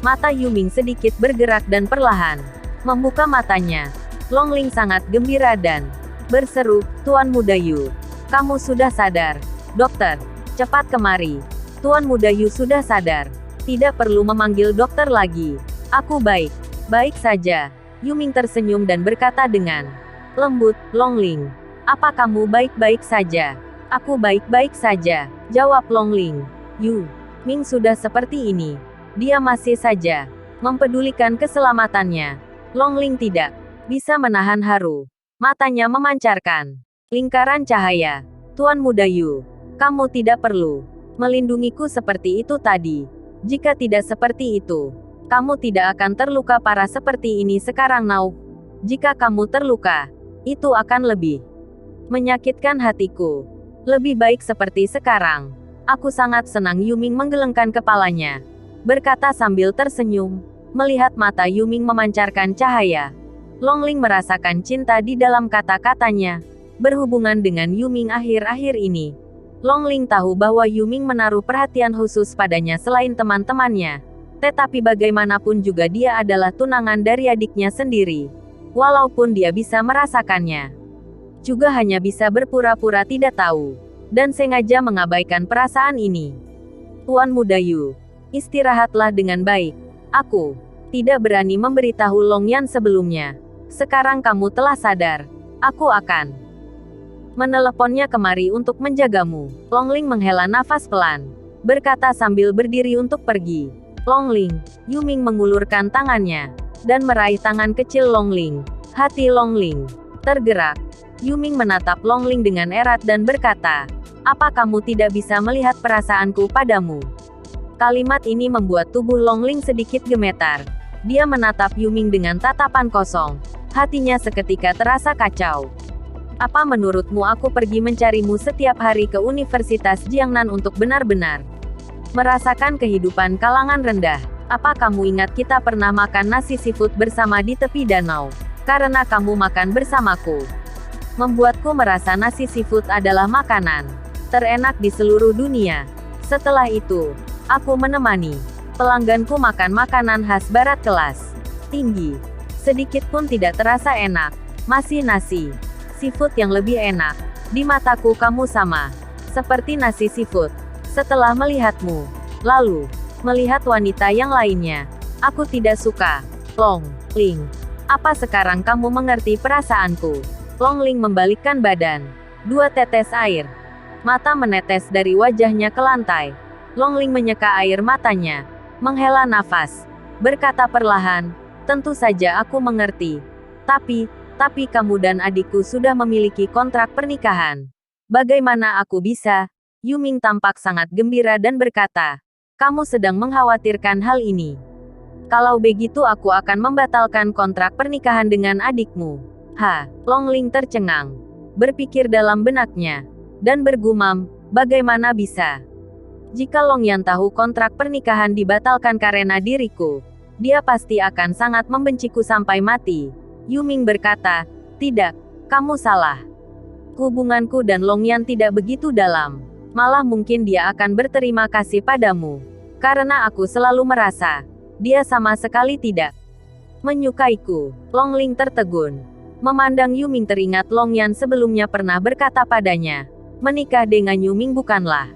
mata Yuming sedikit bergerak dan perlahan membuka matanya. Longling sangat gembira dan berseru, Tuan muda Yu, kamu sudah sadar. Dokter, cepat kemari. Tuan muda Yu sudah sadar. Tidak perlu memanggil dokter lagi. Aku baik. Baik saja. Yuming tersenyum dan berkata dengan lembut, Longling, apa kamu baik-baik saja? Aku baik-baik saja, jawab Longling. Yu Ming sudah seperti ini. Dia masih saja mempedulikan keselamatannya. Longling tidak bisa menahan haru. Matanya memancarkan lingkaran cahaya. Tuan muda Yu, kamu tidak perlu melindungiku seperti itu tadi. Jika tidak seperti itu, kamu tidak akan terluka parah seperti ini sekarang. Now, jika kamu terluka, itu akan lebih menyakitkan hatiku. Lebih baik seperti sekarang. Aku sangat senang. Yuming menggelengkan kepalanya, berkata sambil tersenyum. Melihat mata Yuming memancarkan cahaya, Longling merasakan cinta di dalam kata-katanya. Berhubungan dengan Yuming akhir-akhir ini, Longling tahu bahwa Yuming menaruh perhatian khusus padanya selain teman-temannya. Tetapi bagaimanapun juga dia adalah tunangan dari adiknya sendiri. Walaupun dia bisa merasakannya, juga hanya bisa berpura-pura tidak tahu, dan sengaja mengabaikan perasaan ini. Tuan muda Yu, istirahatlah dengan baik. Aku tidak berani memberitahu Longyan sebelumnya. Sekarang kamu telah sadar. Aku akan meneleponnya kemari untuk menjagamu. Longling menghela nafas pelan, berkata sambil berdiri untuk pergi. Longling, Yuming mengulurkan tangannya, dan meraih tangan kecil Longling. Hati Longling tergerak. Yuming menatap Longling dengan erat dan berkata, apa kamu tidak bisa melihat perasaanku padamu? Kalimat ini membuat tubuh Longling sedikit gemetar. Dia menatap Yuming dengan tatapan kosong. Hatinya seketika terasa kacau. Apa menurutmu aku pergi mencarimu setiap hari ke Universitas Jiangnan untuk benar-benar merasakan kehidupan kalangan rendah? Apa kamu ingat kita pernah makan nasi seafood bersama di tepi danau? Karena kamu makan bersamaku, membuatku merasa nasi seafood adalah makanan terenak di seluruh dunia. Setelah itu, aku menemani pelangganku makan makanan khas barat kelas tinggi. Sedikit pun tidak terasa enak. Masih nasi seafood yang lebih enak. Di mataku kamu sama seperti nasi seafood. Setelah melihatmu, lalu melihat wanita yang lainnya, aku tidak suka. Longling, apa sekarang kamu mengerti perasaanku? Longling membalikkan badan. 2 tetes air mata menetes dari wajahnya ke lantai. Longling menyeka air matanya, menghela nafas, berkata perlahan, tentu saja aku mengerti. Tapi kamu dan adikku sudah memiliki kontrak pernikahan. Bagaimana aku bisa? Yuming tampak sangat gembira dan berkata, Kamu sedang mengkhawatirkan hal ini. Kalau begitu aku akan membatalkan kontrak pernikahan dengan adikmu. Longling tercengang. Berpikir dalam benaknya. Dan bergumam, bagaimana bisa? Jika Longyan tahu kontrak pernikahan dibatalkan karena diriku, dia pasti akan sangat membenciku sampai mati. Yuming berkata, tidak, kamu salah. Hubunganku dan Longyan tidak begitu dalam. Malah mungkin dia akan berterima kasih padamu. Karena aku selalu merasa, dia sama sekali tidak menyukaiku. Longling tertegun. Memandang Yuming teringat Longyan sebelumnya pernah berkata padanya, menikah dengan Yuming bukanlah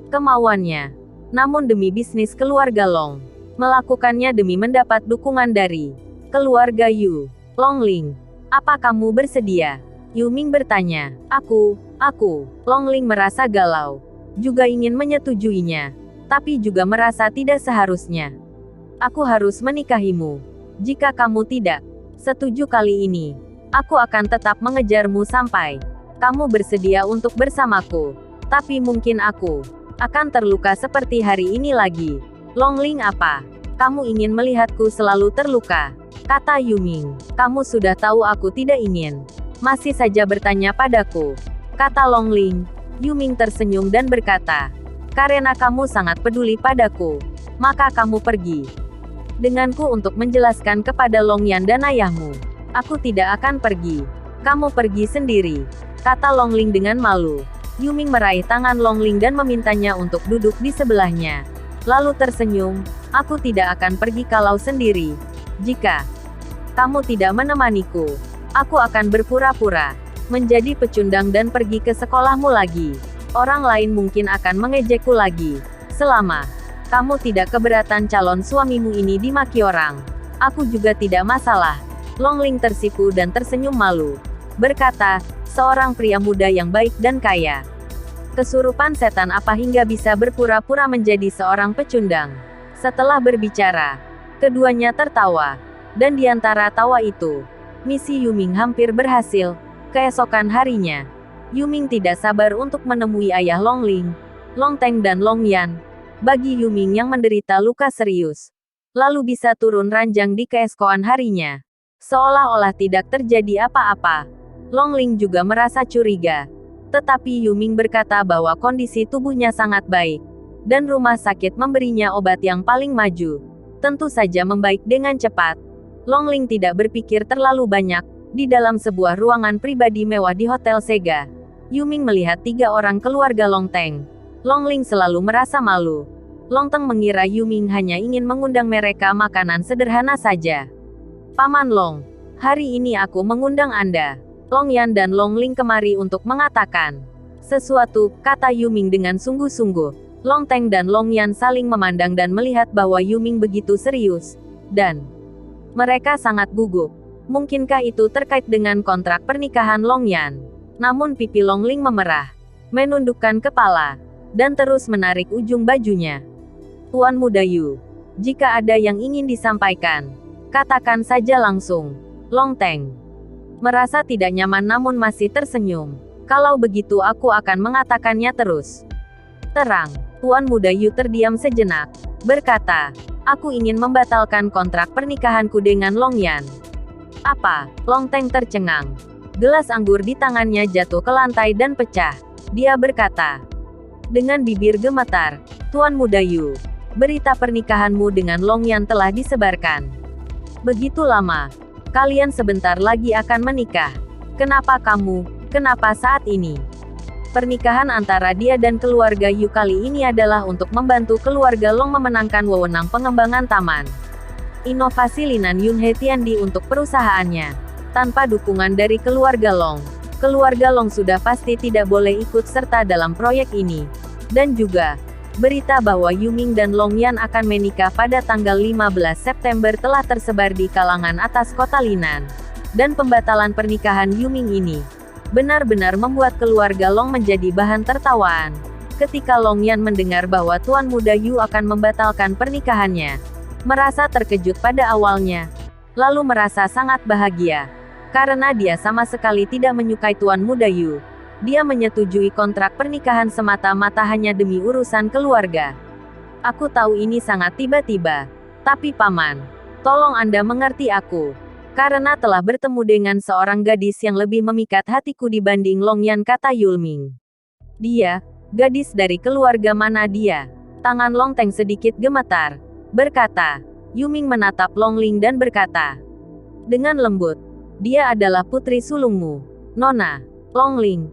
kemauannya. Namun demi bisnis keluarga Long, melakukannya demi mendapat dukungan dari keluarga Yu. Longling, apa kamu bersedia? Yuming bertanya. Aku. Longling merasa galau. Juga ingin menyetujuinya. Tapi juga merasa tidak seharusnya. Aku harus menikahimu. Jika kamu tidak setuju kali ini, aku akan tetap mengejarmu sampai kamu bersedia untuk bersamaku. Tapi mungkin aku akan terluka seperti hari ini lagi. Longling apa? Kamu ingin melihatku selalu terluka? Kata Yuming. Kamu sudah tahu aku tidak ingin. Masih saja bertanya padaku. Kata Longling. Yuming tersenyum dan berkata, karena kamu sangat peduli padaku, maka kamu pergi denganku untuk menjelaskan kepada Longyan dan ayahmu. Aku tidak akan pergi. Kamu pergi sendiri. Kata Longling dengan malu. Yuming meraih tangan Longling dan memintanya untuk duduk di sebelahnya. Lalu tersenyum, aku tidak akan pergi kalau sendiri. Jika kamu tidak menemaniku, aku akan berpura-pura menjadi pecundang dan pergi ke sekolahmu lagi. Orang lain mungkin akan mengejekku lagi. Selama kamu tidak keberatan calon suamimu ini dimaki orang, aku juga tidak masalah. Longling tersipu dan tersenyum malu. Berkata, seorang pria muda yang baik dan kaya. Kesurupan setan apa hingga bisa berpura-pura menjadi seorang pecundang? Setelah berbicara, keduanya tertawa. Dan di antara tawa itu, misi Yuming hampir berhasil. Keesokan harinya, Yuming tidak sabar untuk menemui ayah Longling, Longteng dan Longyan. Bagi Yuming yang menderita luka serius, lalu bisa turun ranjang di keesokan harinya, seolah-olah tidak terjadi apa-apa. Longling juga merasa curiga. Tetapi Yuming berkata bahwa kondisi tubuhnya sangat baik, dan rumah sakit memberinya obat yang paling maju. Tentu saja membaik dengan cepat. Longling tidak berpikir terlalu banyak. Di dalam sebuah ruangan pribadi mewah di Hotel Sega, Yuming melihat 3 orang keluarga Longteng. Longling selalu merasa malu. Longteng mengira Yuming hanya ingin mengundang mereka makanan sederhana saja. Paman Long, hari ini aku mengundang Anda, Longyan dan Longling kemari untuk mengatakan sesuatu, kata Yuming dengan sungguh-sungguh. Longteng dan Longyan saling memandang dan melihat bahwa Yuming begitu serius, dan mereka sangat gugup. Mungkinkah itu terkait dengan kontrak pernikahan Longyan? Namun pipi Longling memerah, menundukkan kepala, dan terus menarik ujung bajunya. Tuan Muda Yu, jika ada yang ingin disampaikan, katakan saja langsung. Longteng merasa tidak nyaman namun masih tersenyum. Kalau begitu aku akan mengatakannya terus terang. Tuan Muda Yu terdiam sejenak, berkata, aku ingin membatalkan kontrak pernikahanku dengan Longyan. Apa? Longteng tercengang. Gelas anggur di tangannya jatuh ke lantai dan pecah. Dia berkata dengan bibir gemetar, Tuan Muda Yu, berita pernikahanmu dengan Longyan telah disebarkan. Begitu lama. Kalian sebentar lagi akan menikah. Kenapa saat ini? Pernikahan antara dia dan keluarga Yu kali ini adalah untuk membantu keluarga Long memenangkan wewenang pengembangan taman inovasi Linan Yunhe Tiandi untuk perusahaannya. Tanpa dukungan dari keluarga Long sudah pasti tidak boleh ikut serta dalam proyek ini. Dan juga, berita bahwa Yuming dan Longyan akan menikah pada tanggal 15 September telah tersebar di kalangan atas kota Linan. Dan pembatalan pernikahan Yuming ini benar-benar membuat keluarga Long menjadi bahan tertawaan. Ketika Longyan mendengar bahwa Tuan Muda Yu akan membatalkan pernikahannya, merasa terkejut pada awalnya, lalu merasa sangat bahagia. Karena dia sama sekali tidak menyukai Tuan Muda Yu. Dia menyetujui kontrak pernikahan semata-mata hanya demi urusan keluarga. Aku tahu ini sangat tiba-tiba. Tapi Paman, tolong Anda mengerti aku. Karena telah bertemu dengan seorang gadis yang lebih memikat hatiku dibanding Longyan, kata Yulming. Dia, gadis dari keluarga mana dia? Tangan Long Teng sedikit gemetar. Berkata, Yuming menatap Longling dan berkata, dengan lembut, dia adalah putri sulungmu, Nona. Longling,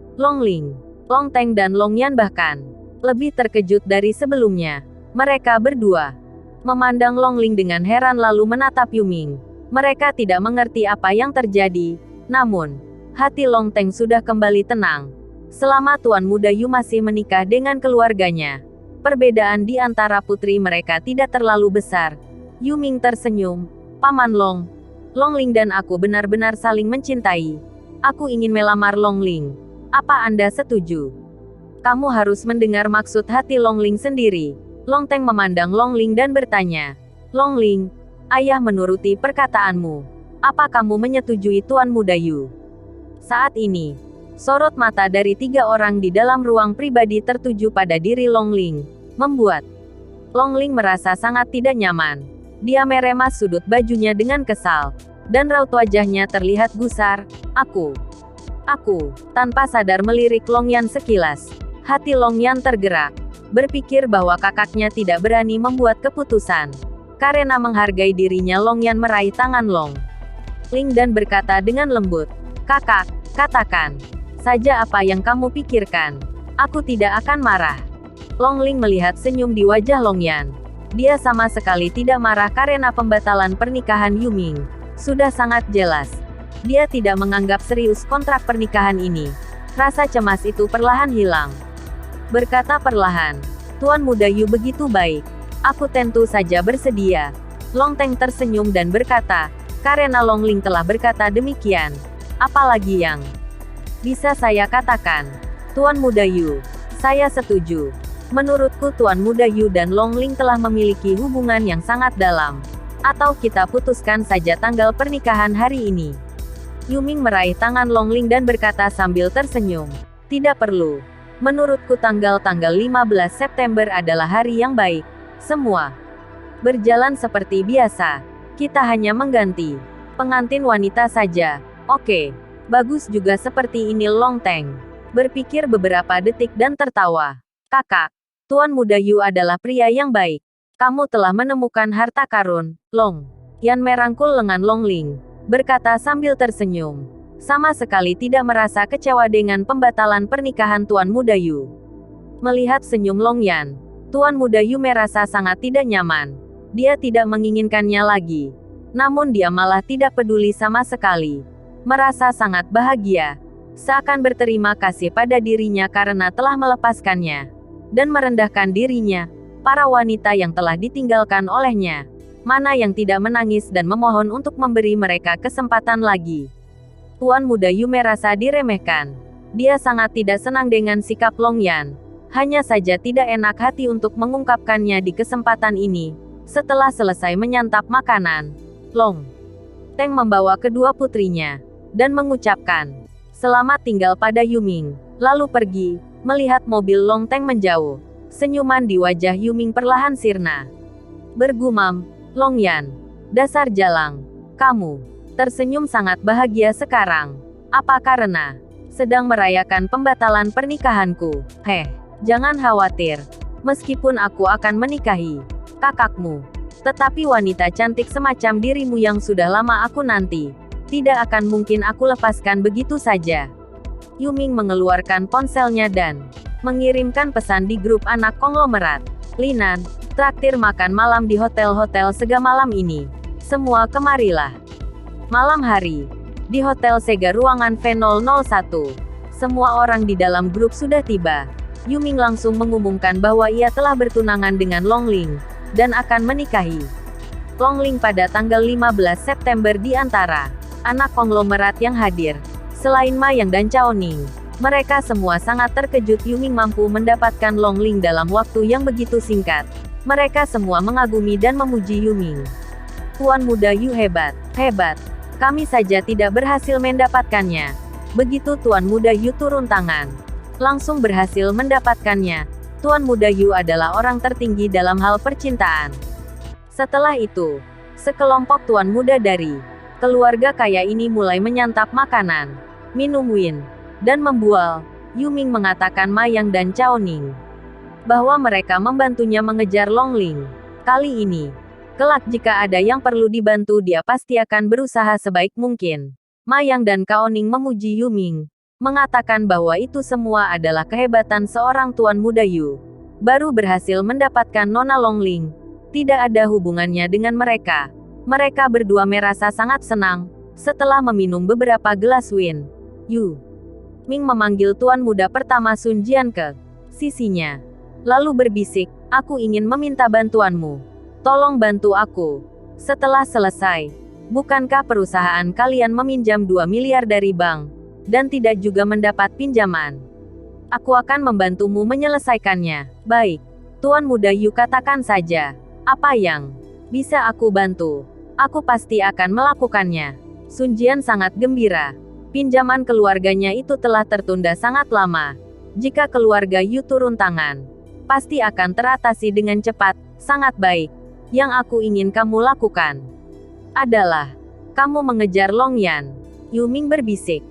Long Teng dan Longyan bahkan lebih terkejut dari sebelumnya. Mereka berdua memandang Longling dengan heran lalu menatap Yuming. Mereka tidak mengerti apa yang terjadi, namun hati Long Teng sudah kembali tenang. Selama Tuan Muda Yu masih menikah dengan keluarganya, perbedaan di antara putri mereka tidak terlalu besar. Yuming tersenyum. Paman Longling dan aku benar-benar saling mencintai. Aku ingin melamar Longling. Apa Anda setuju? Kamu harus mendengar maksud hati Longling sendiri. Long Teng memandang Longling dan bertanya, Longling, ayah menuruti perkataanmu. Apa kamu menyetujui Tuan Muda Yu? Saat ini, sorot mata dari 3 orang di dalam ruang pribadi tertuju pada diri Longling, membuat Longling merasa sangat tidak nyaman. Dia meremas sudut bajunya dengan kesal, dan raut wajahnya terlihat gusar. Aku, tanpa sadar melirik Longyan sekilas. Hati Longyan tergerak, berpikir bahwa kakaknya tidak berani membuat keputusan. Karena menghargai dirinya, Longyan meraih tangan Longling dan berkata dengan lembut, kakak, katakan saja apa yang kamu pikirkan. Aku tidak akan marah. Longling melihat senyum di wajah Longyan. Dia sama sekali tidak marah karena pembatalan pernikahan Yuming. Sudah sangat jelas. Dia tidak menganggap serius kontrak pernikahan ini. Rasa cemas itu perlahan hilang. Berkata perlahan, Tuan Muda Yu begitu baik. Aku tentu saja bersedia. Long Teng tersenyum dan berkata, karena Longling telah berkata demikian, apalagi yang bisa saya katakan? Tuan Muda Yu, saya setuju. Menurutku Tuan Muda Yu dan Longling telah memiliki hubungan yang sangat dalam. Atau kita putuskan saja tanggal pernikahan hari ini. Yuming meraih tangan Longling dan berkata sambil tersenyum, tidak perlu. Menurutku tanggal 15 September adalah hari yang baik. Semua berjalan seperti biasa. Kita hanya mengganti pengantin wanita saja. Oke, bagus juga seperti ini. Long Teng berpikir beberapa detik dan tertawa. Kakak, Tuan Muda Yu adalah pria yang baik. Kamu telah menemukan harta karun. Longyan merangkul lengan Longling, berkata sambil tersenyum. Sama sekali tidak merasa kecewa dengan pembatalan pernikahan Tuan Muda Yu. Melihat senyum Longyan, Tuan Muda Yu merasa sangat tidak nyaman. Dia tidak menginginkannya lagi. Namun dia malah tidak peduli sama sekali. Merasa sangat bahagia. Seakan berterima kasih pada dirinya karena telah melepaskannya. Dan merendahkan dirinya. Para wanita yang telah ditinggalkan olehnya. Mana yang tidak menangis dan memohon untuk memberi mereka kesempatan lagi. Tuan Muda Yu merasa diremehkan. Dia sangat tidak senang dengan sikap Longyan. Hanya saja tidak enak hati untuk mengungkapkannya di kesempatan ini. Setelah selesai menyantap makanan, Long Teng membawa kedua putrinya, dan mengucapkan, selamat tinggal pada Yuming, lalu pergi. Melihat mobil Long Teng menjauh, senyuman di wajah Yuming perlahan sirna. Bergumam, Longyan, dasar jalang, kamu tersenyum sangat bahagia sekarang. Apa karena sedang merayakan pembatalan pernikahanku? Jangan khawatir. Meskipun aku akan menikahi kakakmu, tetapi wanita cantik semacam dirimu yang sudah lama aku nanti, tidak akan mungkin aku lepaskan begitu saja. Yuming mengeluarkan ponselnya dan mengirimkan pesan di grup anak konglomerat. Linan, traktir makan malam di hotel-hotel Sega malam ini. Semua kemarilah. Malam hari, di Hotel Sega ruangan V001. Semua orang di dalam grup sudah tiba. Yuming langsung mengumumkan bahwa ia telah bertunangan dengan Longling, dan akan menikahi Longling pada tanggal 15 September di antara anak konglomerat yang hadir. Selain Ma Yang dan Cao Ning, mereka semua sangat terkejut Yuming mampu mendapatkan Longling dalam waktu yang begitu singkat. Mereka semua mengagumi dan memuji Yuming. Tuan Muda Yu hebat, hebat. Kami saja tidak berhasil mendapatkannya. Begitu Tuan Muda Yu turun tangan, langsung berhasil mendapatkannya. Tuan Muda Yu adalah orang tertinggi dalam hal percintaan. Setelah itu, sekelompok tuan muda dari keluarga kaya ini mulai menyantap makanan, minum wine, dan membual. Yu Ming mengatakan Ma Yang dan Cao Ning bahwa mereka membantunya mengejar Long Ling. Kali ini, kelak jika ada yang perlu dibantu dia pasti akan berusaha sebaik mungkin. Ma Yang dan Cao Ning memuji Yu Ming, mengatakan bahwa itu semua adalah kehebatan seorang tuan muda Yu. Baru berhasil mendapatkan Nona Long Ling. Tidak ada hubungannya dengan mereka. Mereka berdua merasa sangat senang. Setelah meminum beberapa gelas wine, Yu Ming memanggil tuan muda pertama Sun Jian ke sisinya. Lalu berbisik, aku ingin meminta bantuanmu. Tolong bantu aku. Setelah selesai, bukankah perusahaan kalian meminjam 2 miliar dari bank, dan tidak juga mendapat pinjaman? Aku akan membantumu menyelesaikannya. Baik, Tuan Muda Yu, katakan saja. Apa yang bisa aku bantu? Aku pasti akan melakukannya. Sun Jian sangat gembira. Pinjaman keluarganya itu telah tertunda sangat lama. Jika keluarga Yu turun tangan, pasti akan teratasi dengan cepat. Sangat baik. Yang aku ingin kamu lakukan adalah kamu mengejar Long Yan. Yu Ming berbisik.